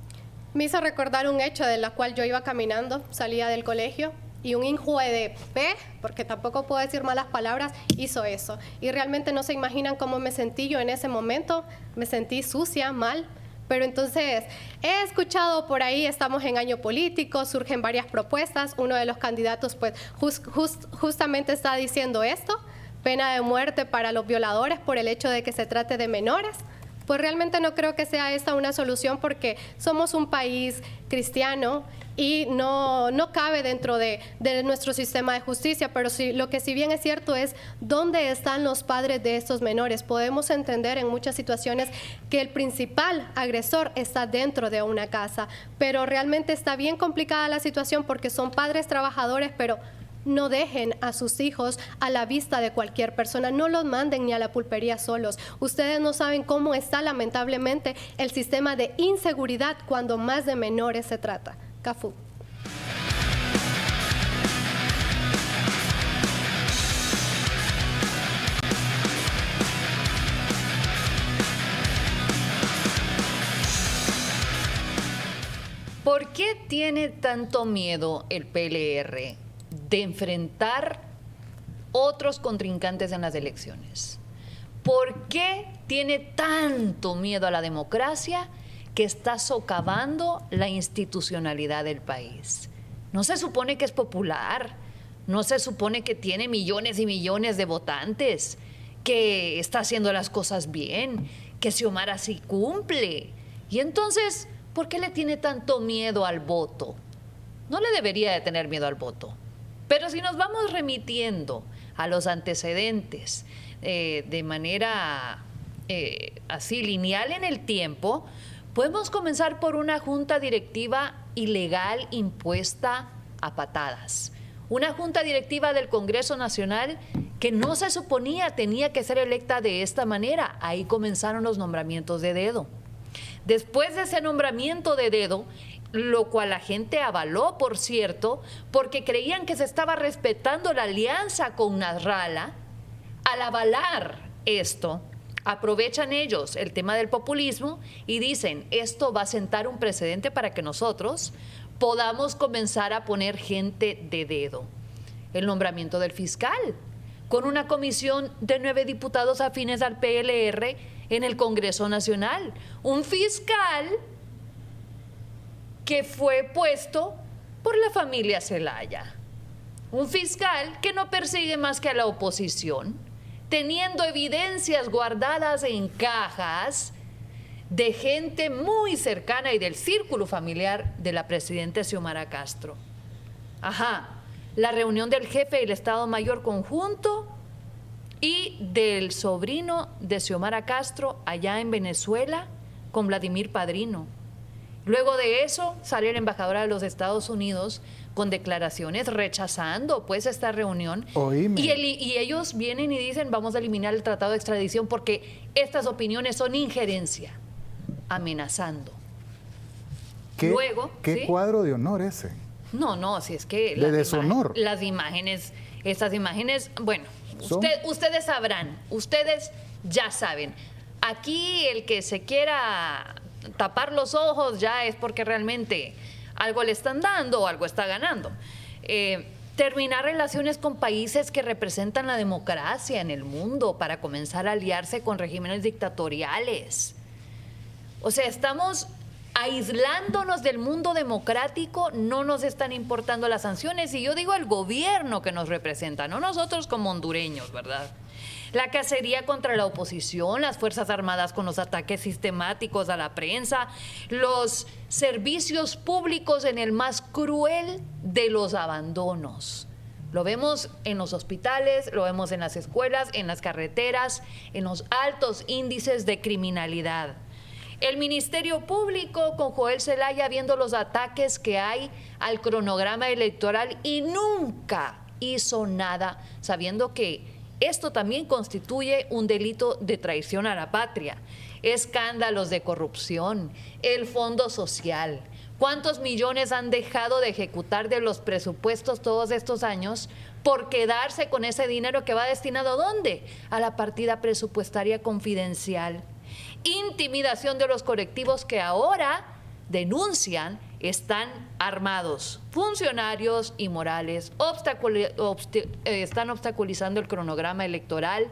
Me hizo recordar un hecho de la cual yo iba caminando, salía del colegio y un hijo de P, porque tampoco puedo decir malas palabras, hizo eso. Y realmente no se imaginan cómo me sentí yo en ese momento. Me sentí sucia, mal. Pero entonces, he escuchado por ahí, estamos en año político, surgen varias propuestas. Uno de los candidatos, pues, justamente está diciendo esto, pena de muerte para los violadores por el hecho de que se trate de menores. Pues realmente no creo que sea esta una solución porque somos un país cristiano y no cabe dentro de nuestro sistema de justicia, pero sí, lo que si bien es cierto es dónde están los padres de estos menores. Podemos entender en muchas situaciones que el principal agresor está dentro de una casa, pero realmente está bien complicada la situación porque son padres trabajadores, pero no dejen a sus hijos a la vista de cualquier persona, no los manden ni a la pulpería solos. Ustedes no saben cómo está lamentablemente el sistema de inseguridad cuando más de menores se trata. Cafú. ¿Por qué tiene tanto miedo el PLR de enfrentar otros contrincantes en las elecciones? ¿Por qué tiene tanto miedo a la democracia que está socavando la institucionalidad del país? ¿No se supone que es popular? ¿No se supone que tiene millones y millones de votantes? ¿Que está haciendo las cosas bien? ¿Que Xiomara sí cumple? Y entonces, ¿por qué le tiene tanto miedo al voto? No le debería de tener miedo al voto. Pero si nos vamos remitiendo a los antecedentes de manera así lineal en el tiempo, podemos comenzar por una junta directiva ilegal impuesta a patadas. Una junta directiva del Congreso Nacional que no se suponía tenía que ser electa de esta manera. Ahí comenzaron los nombramientos de dedo. Después de ese nombramiento de dedo, lo cual la gente avaló, por cierto, porque creían que se estaba respetando la alianza con Nasrallah, al avalar esto, aprovechan ellos el tema del populismo y dicen, esto va a sentar un precedente para que nosotros podamos comenzar a poner gente de dedo. El nombramiento del fiscal, con una comisión de 9 diputados afines al PLR en el Congreso Nacional. Un fiscal que fue puesto por la familia Zelaya. Un fiscal que no persigue más que a la oposición, teniendo evidencias guardadas en cajas de gente muy cercana y del círculo familiar de la presidenta Xiomara Castro. Ajá, la reunión del jefe del Estado Mayor Conjunto y del sobrino de Xiomara Castro allá en Venezuela con Vladimir Padrino. Luego de eso salió la embajadora de los Estados Unidos con declaraciones rechazando pues esta reunión. Oíme. Y ellos vienen y dicen vamos a eliminar el tratado de extradición porque estas opiniones son injerencia, amenazando. Luego, ¿Qué ¿sí? cuadro de honor ese? No, si es que De deshonor. las imágenes, estas imágenes, bueno, Son- ustedes sabrán, ustedes ya saben. Aquí el que se quiera tapar los ojos ya es porque realmente algo le están dando o algo está ganando. Terminar relaciones con países que representan la democracia en el mundo para comenzar a aliarse con regímenes dictatoriales. O sea, estamos aislándonos del mundo democrático, no nos están importando las sanciones, y yo digo el gobierno que nos representa, no nosotros como hondureños, ¿verdad? La cacería contra la oposición, las Fuerzas Armadas con los ataques sistemáticos a la prensa, los servicios públicos en el más cruel de los abandonos. Lo vemos en los hospitales, lo vemos en las escuelas, en las carreteras, en los altos índices de criminalidad. El Ministerio Público con Joel Zelaya viendo los ataques que hay al cronograma electoral y nunca hizo nada, sabiendo que esto también constituye un delito de traición a la patria. Escándalos de corrupción, el Fondo Social. ¿Cuántos millones han dejado de ejecutar de los presupuestos todos estos años por quedarse con ese dinero que va destinado ¿a dónde? A la partida presupuestaria confidencial. Intimidación de los colectivos que ahora denuncian están armados. Funcionarios y morales están obstaculizando el cronograma electoral.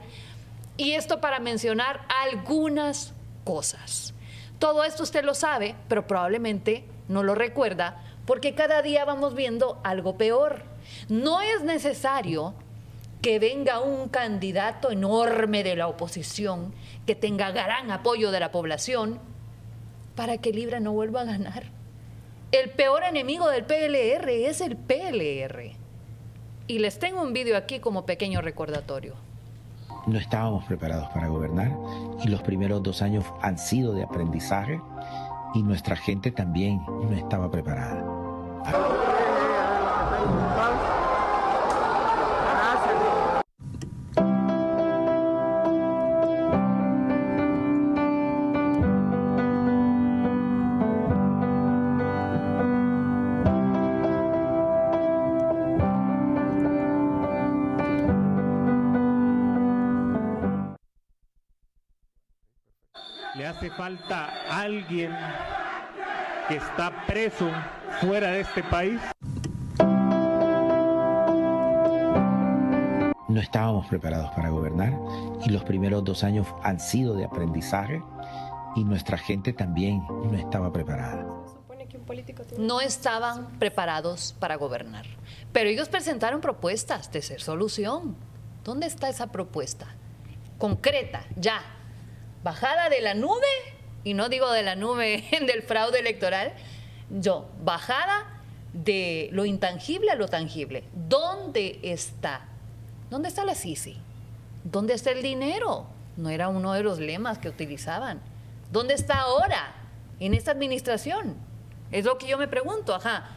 Y esto para mencionar algunas cosas. Todo esto usted lo sabe, pero probablemente no lo recuerda porque cada día vamos viendo algo peor. No es necesario que venga un candidato enorme de la oposición, que tenga gran apoyo de la población, para que Libra no vuelva a ganar. El peor enemigo del PLR es el PLR. Y les tengo un video aquí como pequeño recordatorio. No estábamos preparados para gobernar y los primeros 2 años han sido de aprendizaje y nuestra gente también no estaba preparada. Le hace falta alguien que está preso fuera de este país. No estábamos preparados para gobernar y los primeros 2 años han sido de aprendizaje y nuestra gente también no estaba preparada. No estaban preparados para gobernar, pero ellos presentaron propuestas de ser solución. ¿Dónde está esa propuesta? Concreta, ya. Bajada de la nube, y no digo de la nube del fraude electoral, bajada de lo intangible a lo tangible. ¿Dónde está? ¿Dónde está la Sisi? ¿Dónde está el dinero? No era uno de los lemas que utilizaban. ¿Dónde está ahora en esta administración? Es lo que yo me pregunto, ajá.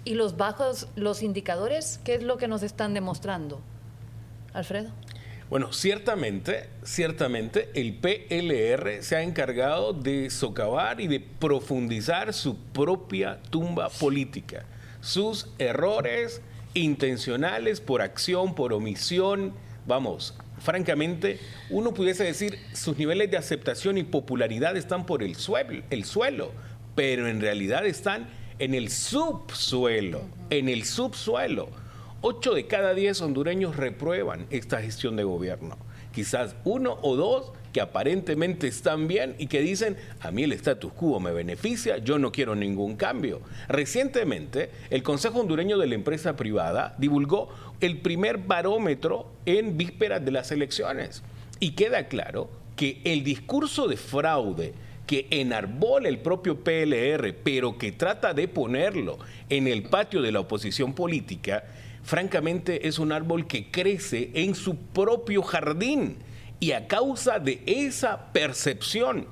¿Y los bajos, los indicadores, qué es lo que nos están demostrando? Alfredo. Bueno, ciertamente el PLR se ha encargado de socavar y de profundizar su propia tumba política. Sus errores intencionales por acción, por omisión, vamos, francamente, uno pudiese decir sus niveles de aceptación y popularidad están por el suelo, pero en realidad están en el subsuelo, 8 de cada 10 hondureños reprueban esta gestión de gobierno. Quizás 1 o 2 que aparentemente están bien y que dicen, a mí el status quo me beneficia, yo no quiero ningún cambio. Recientemente, el Consejo Hondureño de la Empresa Privada divulgó el primer barómetro en vísperas de las elecciones. Y queda claro que el discurso de fraude que enarbola el propio PLR, pero que trata de ponerlo en el patio de la oposición política, francamente es un árbol que crece en su propio jardín. Y a causa de esa percepción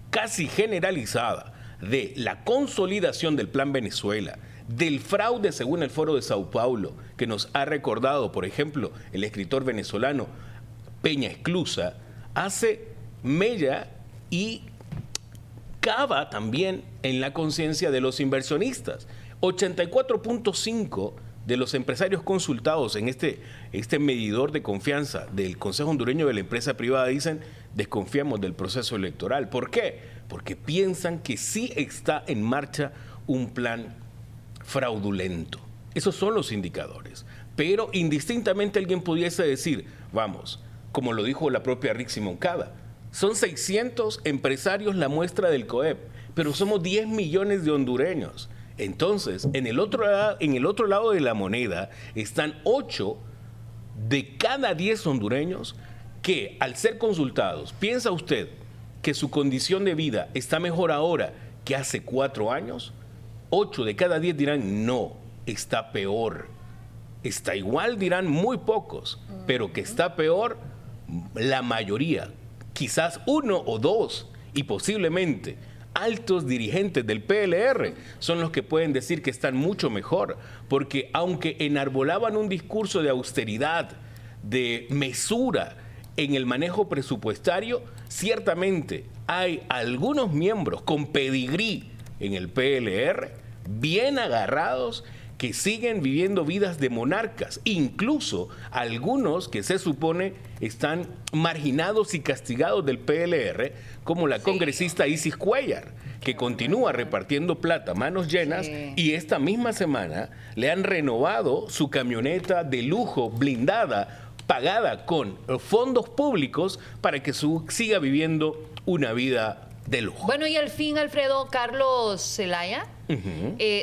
casi generalizada de la consolidación del Plan Venezuela, del fraude según el Foro de Sao Paulo, que nos ha recordado, por ejemplo, el escritor venezolano Peña Esclusa, hace mella y cava también en la conciencia de los inversionistas. 84.5% de los empresarios consultados en este medidor de confianza del Consejo Hondureño de la Empresa Privada dicen, desconfiamos del proceso electoral. ¿Por qué? Porque piensan que sí está en marcha un plan fraudulento. Esos son los indicadores. Pero indistintamente alguien pudiese decir, vamos, como lo dijo la propia Rixi Moncada, son 600 empresarios la muestra del COEP, pero somos 10 millones de hondureños. Entonces, en el otro lado de la moneda están 8 de cada 10 hondureños que, al ser consultados, ¿piensa usted que su condición de vida está mejor ahora que hace 4 años? 8 de cada 10 dirán, no, está peor. Está igual, dirán muy pocos, pero que está peor, la mayoría. Quizás 1 o 2, y posiblemente altos dirigentes del PLR son los que pueden decir que están mucho mejor, porque aunque enarbolaban un discurso de austeridad, de mesura en el manejo presupuestario, ciertamente hay algunos miembros con pedigrí en el PLR, bien agarrados, que siguen viviendo vidas de monarcas, incluso algunos que se supone están marginados y castigados del PLR, como la congresista Isis Cuellar, que continúa repartiendo plata a manos llenas y esta misma semana le han renovado su camioneta de lujo blindada, pagada con fondos públicos para que siga viviendo una vida de lujo. Bueno, y al fin, Alfredo, Carlos Zelaya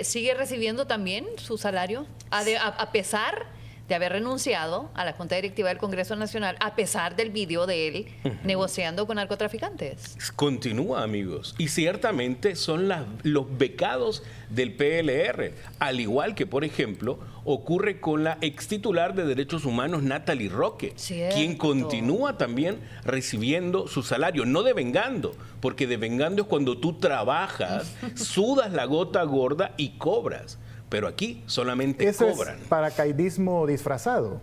sigue recibiendo también su salario, a pesar de haber renunciado a la Junta Directiva del Congreso Nacional, a pesar del video de él negociando con narcotraficantes. Continúa, amigos, y ciertamente son los becados del PLR, al igual que, por ejemplo, ocurre con la extitular de Derechos Humanos, Natalie Roque, quien continúa también recibiendo su salario, no devengando, porque devengando es cuando tú trabajas, sudas la gota gorda y cobras. Pero aquí solamente cobran. Es paracaidismo disfrazado.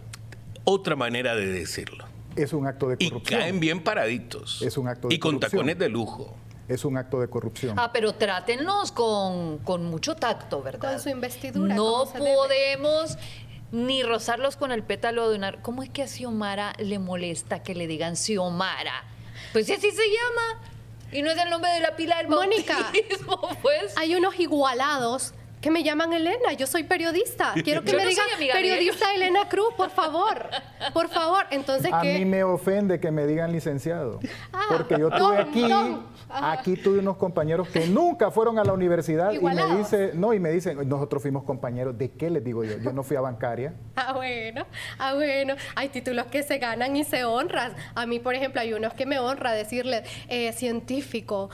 Otra manera de decirlo. Es un acto de corrupción. Y caen bien paraditos. Es un acto de y con corrupción. Tacones de lujo. Es un acto de corrupción. Pero trátenlos con mucho tacto, ¿verdad? Con su investidura. No podemos ni rozarlos con el pétalo de una... ¿Cómo es que a Xiomara le molesta que le digan Xiomara? Pues si así se llama. Y no es el nombre de la pila del Mónica, bautismo, pues. Hay unos igualados que me llaman Elena, yo soy periodista. Quiero que me digan periodista Elena Cruz, por favor. Por favor. Entonces, a mí me ofende que me digan licenciado. Porque yo tuve aquí tuve unos compañeros que nunca fueron a la universidad igualados. Y me dicen, nosotros fuimos compañeros. ¿De qué les digo yo? Yo no fui a bancaria. Bueno. Hay títulos que se ganan y se honran. A mí, por ejemplo, hay unos que me honra decirle científico,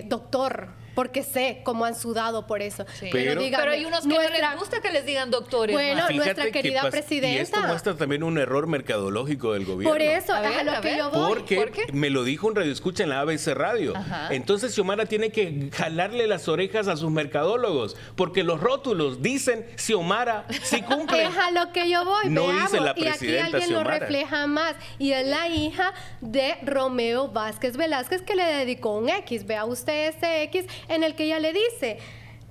doctor. porque sé cómo han sudado por eso. Sí. Pero Hay unos que no les gusta que les digan doctores. Bueno, ¿no? Fíjate nuestra que querida presidenta. Y esto muestra también un error mercadológico del gobierno. Por eso, A ver, es a lo a que ver. yo voy. Porque ¿Por qué? me lo dijo un radioescucha en la ABC Radio. Ajá. Entonces Xiomara tiene que jalarle las orejas a sus mercadólogos, porque los rótulos dicen Xiomara sí cumple. Es a lo que yo voy, No veamos. dice la Y aquí presidenta alguien lo Xiomara. refleja más. Y es la hija de Romeo Vázquez Velázquez, que le dedicó un X. Vea usted ese X en el que ella le dice: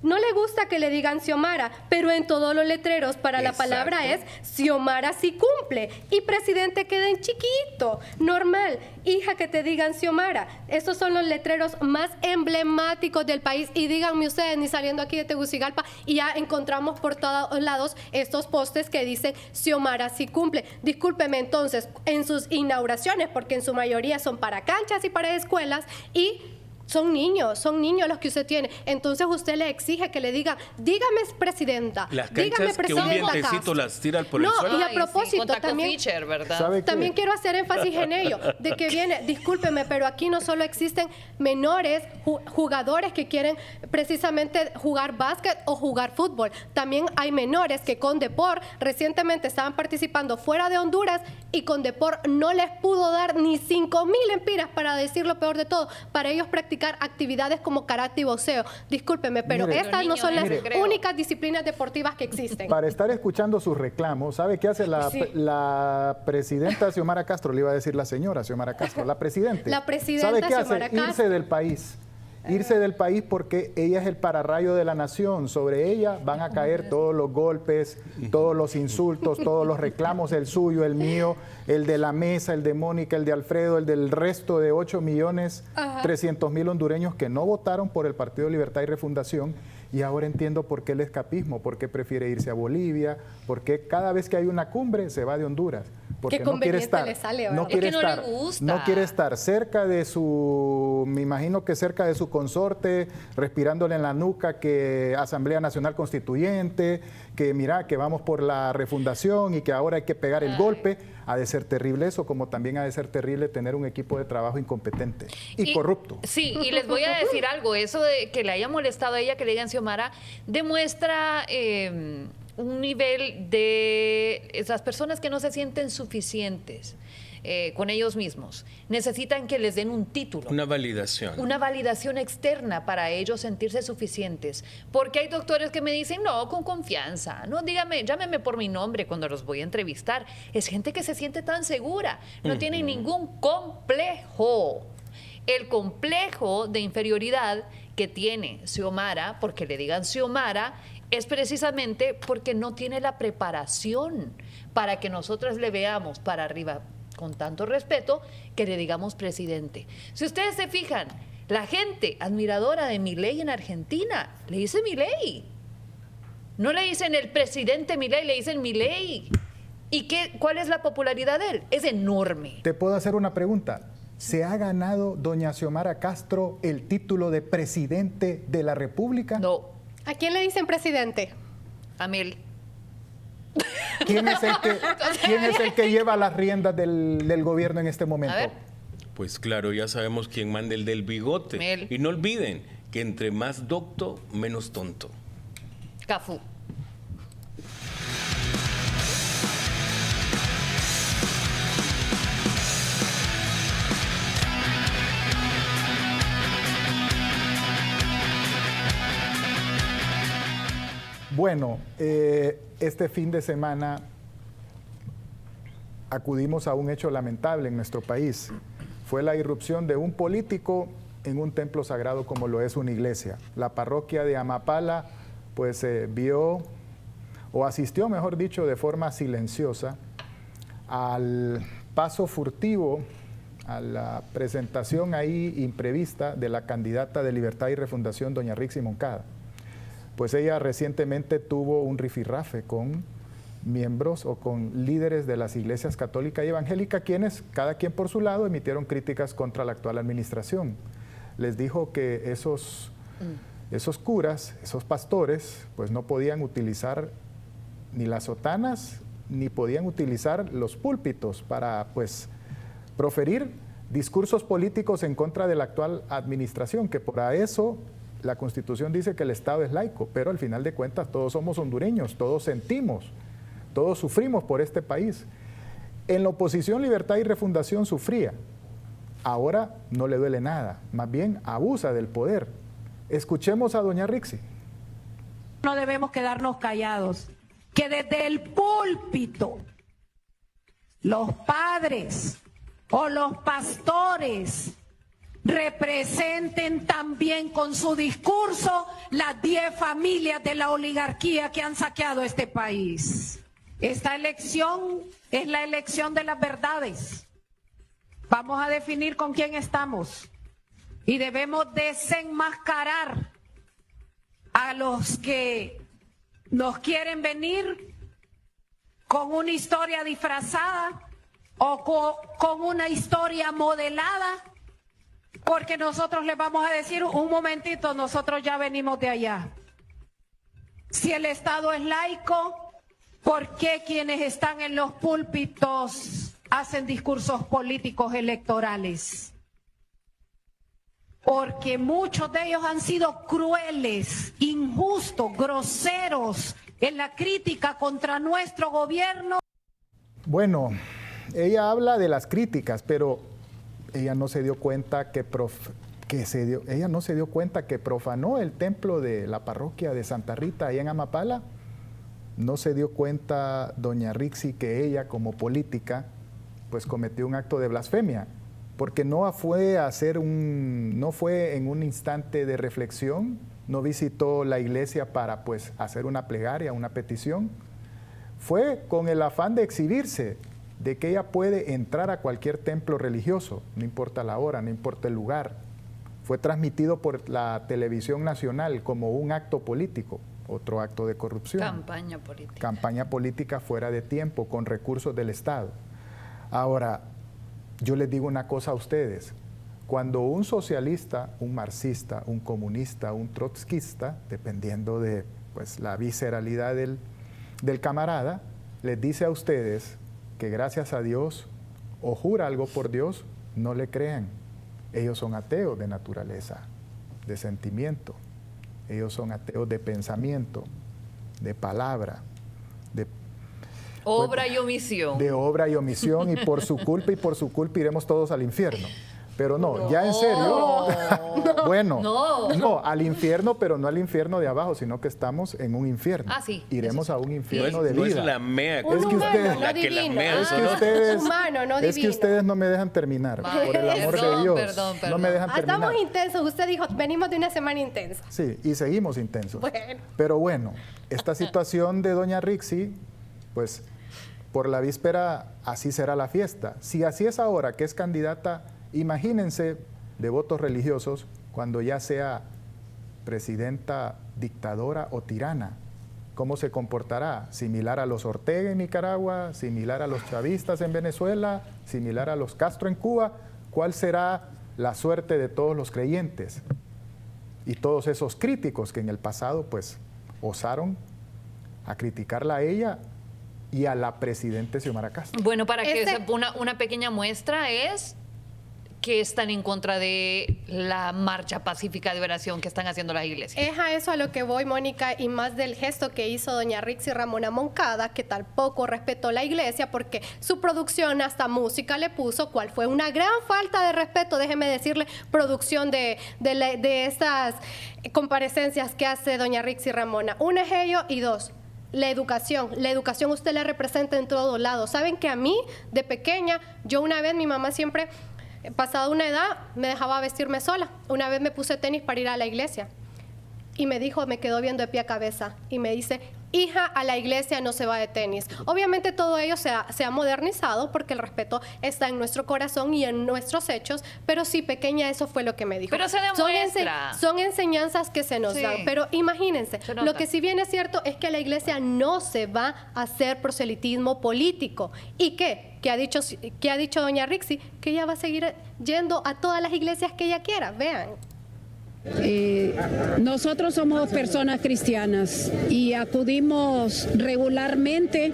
no le gusta que le digan Xiomara, pero en todos los letreros para la Exacto. palabra es Xiomara sí cumple. Y presidente queda en chiquito, normal. Hija, que te digan Xiomara. Estos son los letreros más emblemáticos del país. Y díganme ustedes, ni saliendo aquí de Tegucigalpa, y ya encontramos por todos lados estos postes que dicen Xiomara sí cumple. Discúlpeme entonces, en sus inauguraciones, porque en su mayoría son para canchas y para escuelas, y son niños los que usted tiene. Entonces usted le exige que le diga: dígame presidenta, Las dígame canchas que un presidenta vientecito Castro. las tira por el No, suelo. y a Ay, propósito, con taco también, Fisher, ¿verdad? ¿Sabe qué? también quiero hacer énfasis en ello, de que viene, discúlpeme, pero aquí no solo existen menores jugadores que quieren precisamente jugar básquet o jugar fútbol, también hay menores que con Depor recientemente estaban participando fuera de Honduras y con Depor no les pudo dar ni 5,000 empiras, para decir lo peor de todo, para ellos practicar actividades como karate y boxeo. Discúlpeme, pero Mire, estas no son las recreo. únicas disciplinas deportivas que existen. Para estar escuchando sus reclamos, ¿sabe qué hace Sí. la presidenta Xiomara Castro? Le iba a decir la señora Xiomara Castro, la presidenta. La presidenta ¿Sabe qué hace? Xiomara Castro. Irse del país. Irse del país, porque ella es el pararrayo de la nación. Sobre ella van a caer todos los golpes, todos los insultos, todos los reclamos, el suyo, el mío, el de la mesa, el de Mónica, el de Alfredo, el del resto de 8.300.000 hondureños que no votaron por el Partido Libertad y Refundación. Y ahora entiendo por qué el escapismo, por qué prefiere irse a Bolivia, por qué cada vez que hay una cumbre se va de Honduras. Porque Qué no quiere conveniente estar, le sale, no ¿verdad? quiere Es que no le estar, gusta. no quiere estar cerca de su, me imagino que cerca de su consorte, respirándole en la nuca que Asamblea Nacional Constituyente, que mira, que vamos por la refundación y que ahora hay que pegar el golpe. Ha de ser terrible eso, como también ha de ser terrible tener un equipo de trabajo incompetente y corrupto. Sí, y les voy a decir algo, eso de que le haya molestado a ella que le digan Xiomara, demuestra un nivel de esas personas que no se sienten suficientes con ellos mismos. Necesitan que les den un título. Una validación. Una validación externa para ellos sentirse suficientes. Porque hay doctores que me dicen: no, con confianza, no, dígame, llámeme por mi nombre cuando los voy a entrevistar. Es gente que se siente tan segura, no tienen ningún complejo. El complejo de inferioridad que tiene Xiomara, porque le digan Xiomara, es precisamente porque no tiene la preparación para que nosotros le veamos para arriba con tanto respeto, que le digamos presidente. Si ustedes se fijan, la gente admiradora de Milei en Argentina le dice Milei. No le dicen el presidente Milei, le dicen Milei. ¿Y cuál es la popularidad de él? Es enorme. Te puedo hacer una pregunta. ¿Se ha ganado doña Xiomara Castro el título de presidente de la República? No, ¿A quién le dicen presidente? a Mil. ¿Quién es el que lleva las riendas del gobierno en este momento? A ver. Pues claro, ya sabemos quién manda, el del bigote. Mel. Y no olviden que entre más docto, menos tonto. Cafú. Bueno, este fin de semana acudimos a un hecho lamentable en nuestro país. Fue la irrupción de un político en un templo sagrado como lo es una iglesia. La parroquia de Amapala pues vio o asistió, mejor dicho, de forma silenciosa al paso furtivo, a la presentación ahí imprevista de la candidata de Libertad y Refundación, doña Rixi Moncada. Pues ella recientemente tuvo un rifirrafe con miembros o con líderes de las iglesias católica y evangélica, quienes, cada quien por su lado, emitieron críticas contra la actual administración. Les dijo que esos curas, esos pastores, pues no podían utilizar ni las sotanas, ni podían utilizar los púlpitos para, pues, proferir discursos políticos en contra de la actual administración, que por eso la Constitución dice que el Estado es laico, pero al final de cuentas todos somos hondureños, todos sentimos, todos sufrimos por este país. En la oposición Libertad y Refundación sufría, ahora no le duele nada, más bien abusa del poder. Escuchemos a doña Rixi. No debemos quedarnos callados, que desde el púlpito los padres o los pastores representen también con su discurso las 10 familias de la oligarquía que han saqueado este país. Esta elección es la elección de las verdades. Vamos a definir con quién estamos y debemos desenmascarar a los que nos quieren venir con una historia disfrazada o con una historia modelada, porque nosotros les vamos a decir, un momentito, nosotros ya venimos de allá. Si el Estado es laico, ¿por qué quienes están en los púlpitos hacen discursos políticos electorales? Porque muchos de ellos han sido crueles, injustos, groseros en la crítica contra nuestro gobierno. Bueno, ella habla de las críticas, pero ella no se dio cuenta que profanó el templo de la parroquia de Santa Rita allá en Amapala. No se dio cuenta doña Rixi que ella como política pues cometió un acto de blasfemia, porque no fue en un instante de reflexión, no visitó la iglesia para pues hacer una plegaria, una petición. Fue con el afán de exhibirse, de que ella puede entrar a cualquier templo religioso, no importa la hora, no importa el lugar. Fue transmitido por la televisión nacional como un acto político, otro acto de corrupción. Campaña política. Campaña política fuera de tiempo, con recursos del Estado. Ahora, yo les digo una cosa a ustedes. Cuando un socialista, un marxista, un comunista, un trotskista, dependiendo de pues, la visceralidad del camarada, les dice a ustedes que gracias a Dios o jura algo por Dios, no le crean. Ellos son ateos de naturaleza, de sentimiento. Ellos son ateos de pensamiento, de palabra, de obra y omisión. De obra y omisión, y por su culpa iremos todos al infierno. Pero no, ya en serio. Bueno, no, al infierno, pero no al infierno de abajo, sino que estamos en un infierno. Ah, sí. Iremos a un infierno de vida. No es la mea. Es que ustedes, la que la mea. Es que ustedes no me dejan terminar. Por el amor de Dios. Perdón. No me dejan terminar. Estamos intensos. Usted dijo, venimos de una semana intensa. Sí, y seguimos intensos. Bueno. Pero bueno, esta situación de doña Rixi, pues por la víspera así será la fiesta. Si así es ahora que es candidata, imagínense de votos religiosos cuando ya sea presidenta dictadora o tirana. ¿Cómo se comportará? ¿Similar a los Ortega en Nicaragua? ¿Similar a los chavistas en Venezuela? ¿Similar a los Castro en Cuba? ¿Cuál será la suerte de todos los creyentes? Y todos esos críticos que en el pasado pues osaron a criticarla a ella y a la presidenta Xiomara Castro. Bueno, para que una pequeña muestra es que están en contra de la marcha pacífica de oración que están haciendo las iglesias. Es a eso a lo que voy, Mónica, y más del gesto que hizo doña Rixi Ramona Moncada, que tampoco respetó la iglesia, porque su producción hasta música le puso, cual fue una gran falta de respeto, déjeme decirle, producción de estas comparecencias que hace doña Rixi Ramona. Uno es ello, y dos, la educación usted la representa en todos lados. Saben que a mí, de pequeña, yo una vez, mi mamá siempre, pasada una edad, me dejaba vestirme sola. Una vez me puse tenis para ir a la iglesia y me dijo, me quedó viendo de pie a cabeza y me dice, hija, a la iglesia no se va de tenis. Obviamente todo ello se ha modernizado porque el respeto está en nuestro corazón y en nuestros hechos, pero sí, pequeña, eso fue lo que me dijo. Pero se demuestra. Son enseñanzas que se nos dan, pero imagínense, lo que sí bien es cierto es que la iglesia no se va a hacer proselitismo político. ¿Y qué? ¿Qué ha dicho doña Rixi? Que ella va a seguir yendo a todas las iglesias que ella quiera, vean. Nosotros somos personas cristianas y acudimos regularmente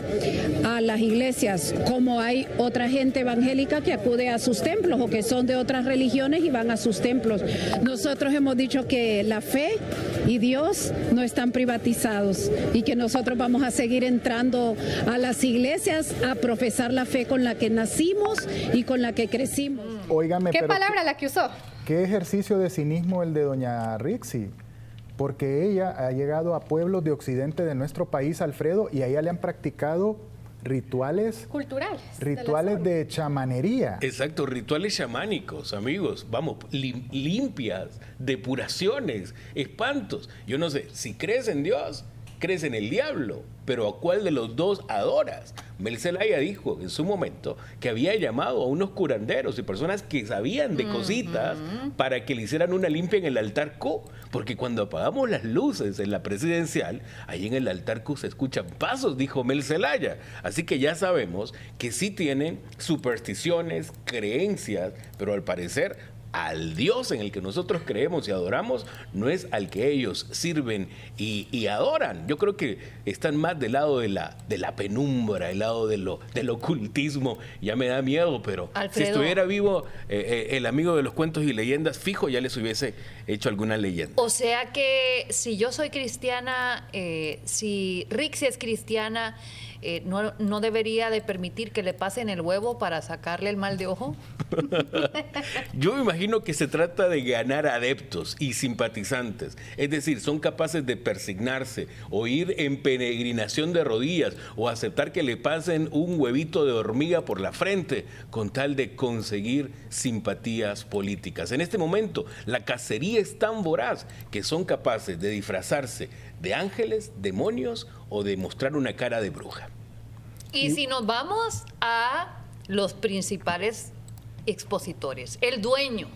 a las iglesias, como hay otra gente evangélica que acude a sus templos o que son de otras religiones y van a sus templos. Nosotros hemos dicho que la fe y Dios no están privatizados y que nosotros vamos a seguir entrando a las iglesias a profesar la fe con la que nacimos y con la que crecimos. Óigame, ¿Qué pero palabra la que usó? ¿qué ejercicio de cinismo el de doña Rixi? Porque ella ha llegado a pueblos de occidente de nuestro país, Alfredo, y a ella le han practicado rituales culturales de chamanería. Exacto, rituales chamánicos, amigos. Vamos, limpias, depuraciones, espantos. Yo no sé, si crees en Dios, crees en el diablo, pero ¿a cuál de los dos adoras? Mel Zelaya dijo en su momento que había llamado a unos curanderos y personas que sabían de cositas para que le hicieran una limpia en el altar Q, porque cuando apagamos las luces en la presidencial, ahí en el altar Q se escuchan pasos, dijo Mel Zelaya. Así que ya sabemos que sí tienen supersticiones, creencias, pero al parecer al Dios en el que nosotros creemos y adoramos no es al que ellos sirven y adoran. Yo creo que están más del lado de la penumbra, del lado del ocultismo. Ya me da miedo, pero Alfredo, si estuviera vivo el amigo de los cuentos y leyendas, fijo, ya les hubiese hecho alguna leyenda. O sea que si yo soy cristiana, si Rixi es cristiana, no debería de permitir que le pasen el huevo para sacarle el mal de ojo. Yo me imagino que se trata de ganar adeptos y simpatizantes. Es decir, son capaces de persignarse o ir en peregrinación de rodillas o aceptar que le pasen un huevito de hormiga por la frente con tal de conseguir simpatías políticas. En este momento, la cacería es tan voraz que son capaces de disfrazarse de ángeles, demonios o de mostrar una cara de bruja. Y si nos vamos a los principales expositores, el dueño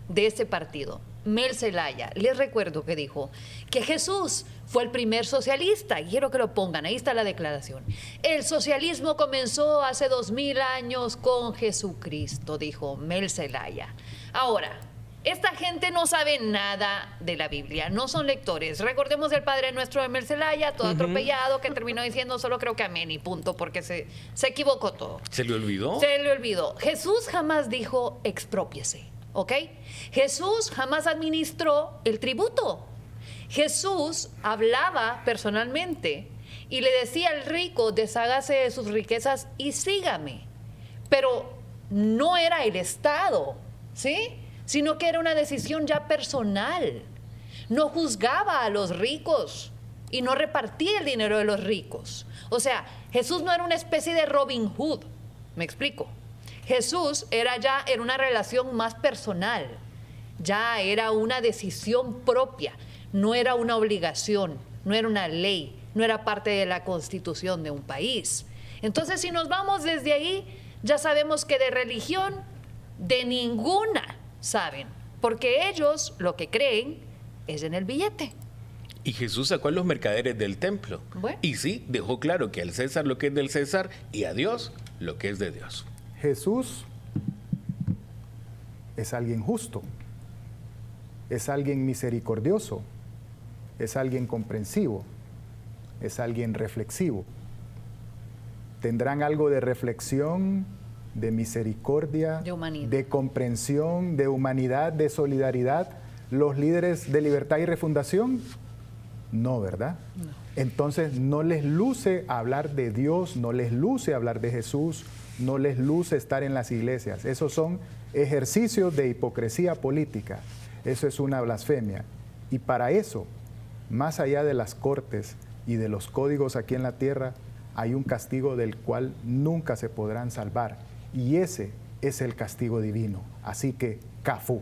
de este partido, Mel Zelaya, les recuerdo que dijo que Jesús fue el primer socialista. Quiero que lo pongan, ahí está la declaración. El socialismo comenzó hace 2000 años con Jesucristo, dijo Mel Zelaya. Ahora, esta gente no sabe nada de la Biblia, no son lectores. Recordemos el Padre Nuestro de Mel Zelaya, todo atropellado, que terminó diciendo solo creo que amén y punto, porque se equivocó todo. ¿Se le olvidó? Se le olvidó. Jesús jamás dijo exprópiese, ¿ok? Jesús jamás administró el tributo. Jesús hablaba personalmente y le decía al rico, deshágase de sus riquezas y sígame. Pero no era el Estado, ¿sí? Sino que era una decisión ya personal. No juzgaba a los ricos y no repartía el dinero de los ricos. O sea, Jesús no era una especie de Robin Hood, ¿me explico? Jesús era una relación más personal, ya era una decisión propia, no era una obligación, no era una ley, no era parte de la constitución de un país. Entonces, si nos vamos desde ahí, ya sabemos que de religión, de ninguna saben, porque ellos lo que creen es en el billete. Y Jesús sacó a los mercaderes del templo. Bueno. Y sí, dejó claro que al César lo que es del César y a Dios lo que es de Dios. Jesús es alguien justo, es alguien misericordioso, es alguien comprensivo, es alguien reflexivo. ¿Tendrán algo de reflexión, de misericordia, de comprensión, de humanidad, de solidaridad los líderes de Libertad y Refundación? No, ¿verdad? No. Entonces no les luce hablar de Dios, no les luce hablar de Jesús, no les luce estar en las iglesias. Esos son ejercicios de hipocresía política. Eso es una blasfemia. Y para eso, más allá de las cortes y de los códigos aquí en la tierra, hay un castigo del cual nunca se podrán salvar. Y ese es el castigo divino. Así que, cafú.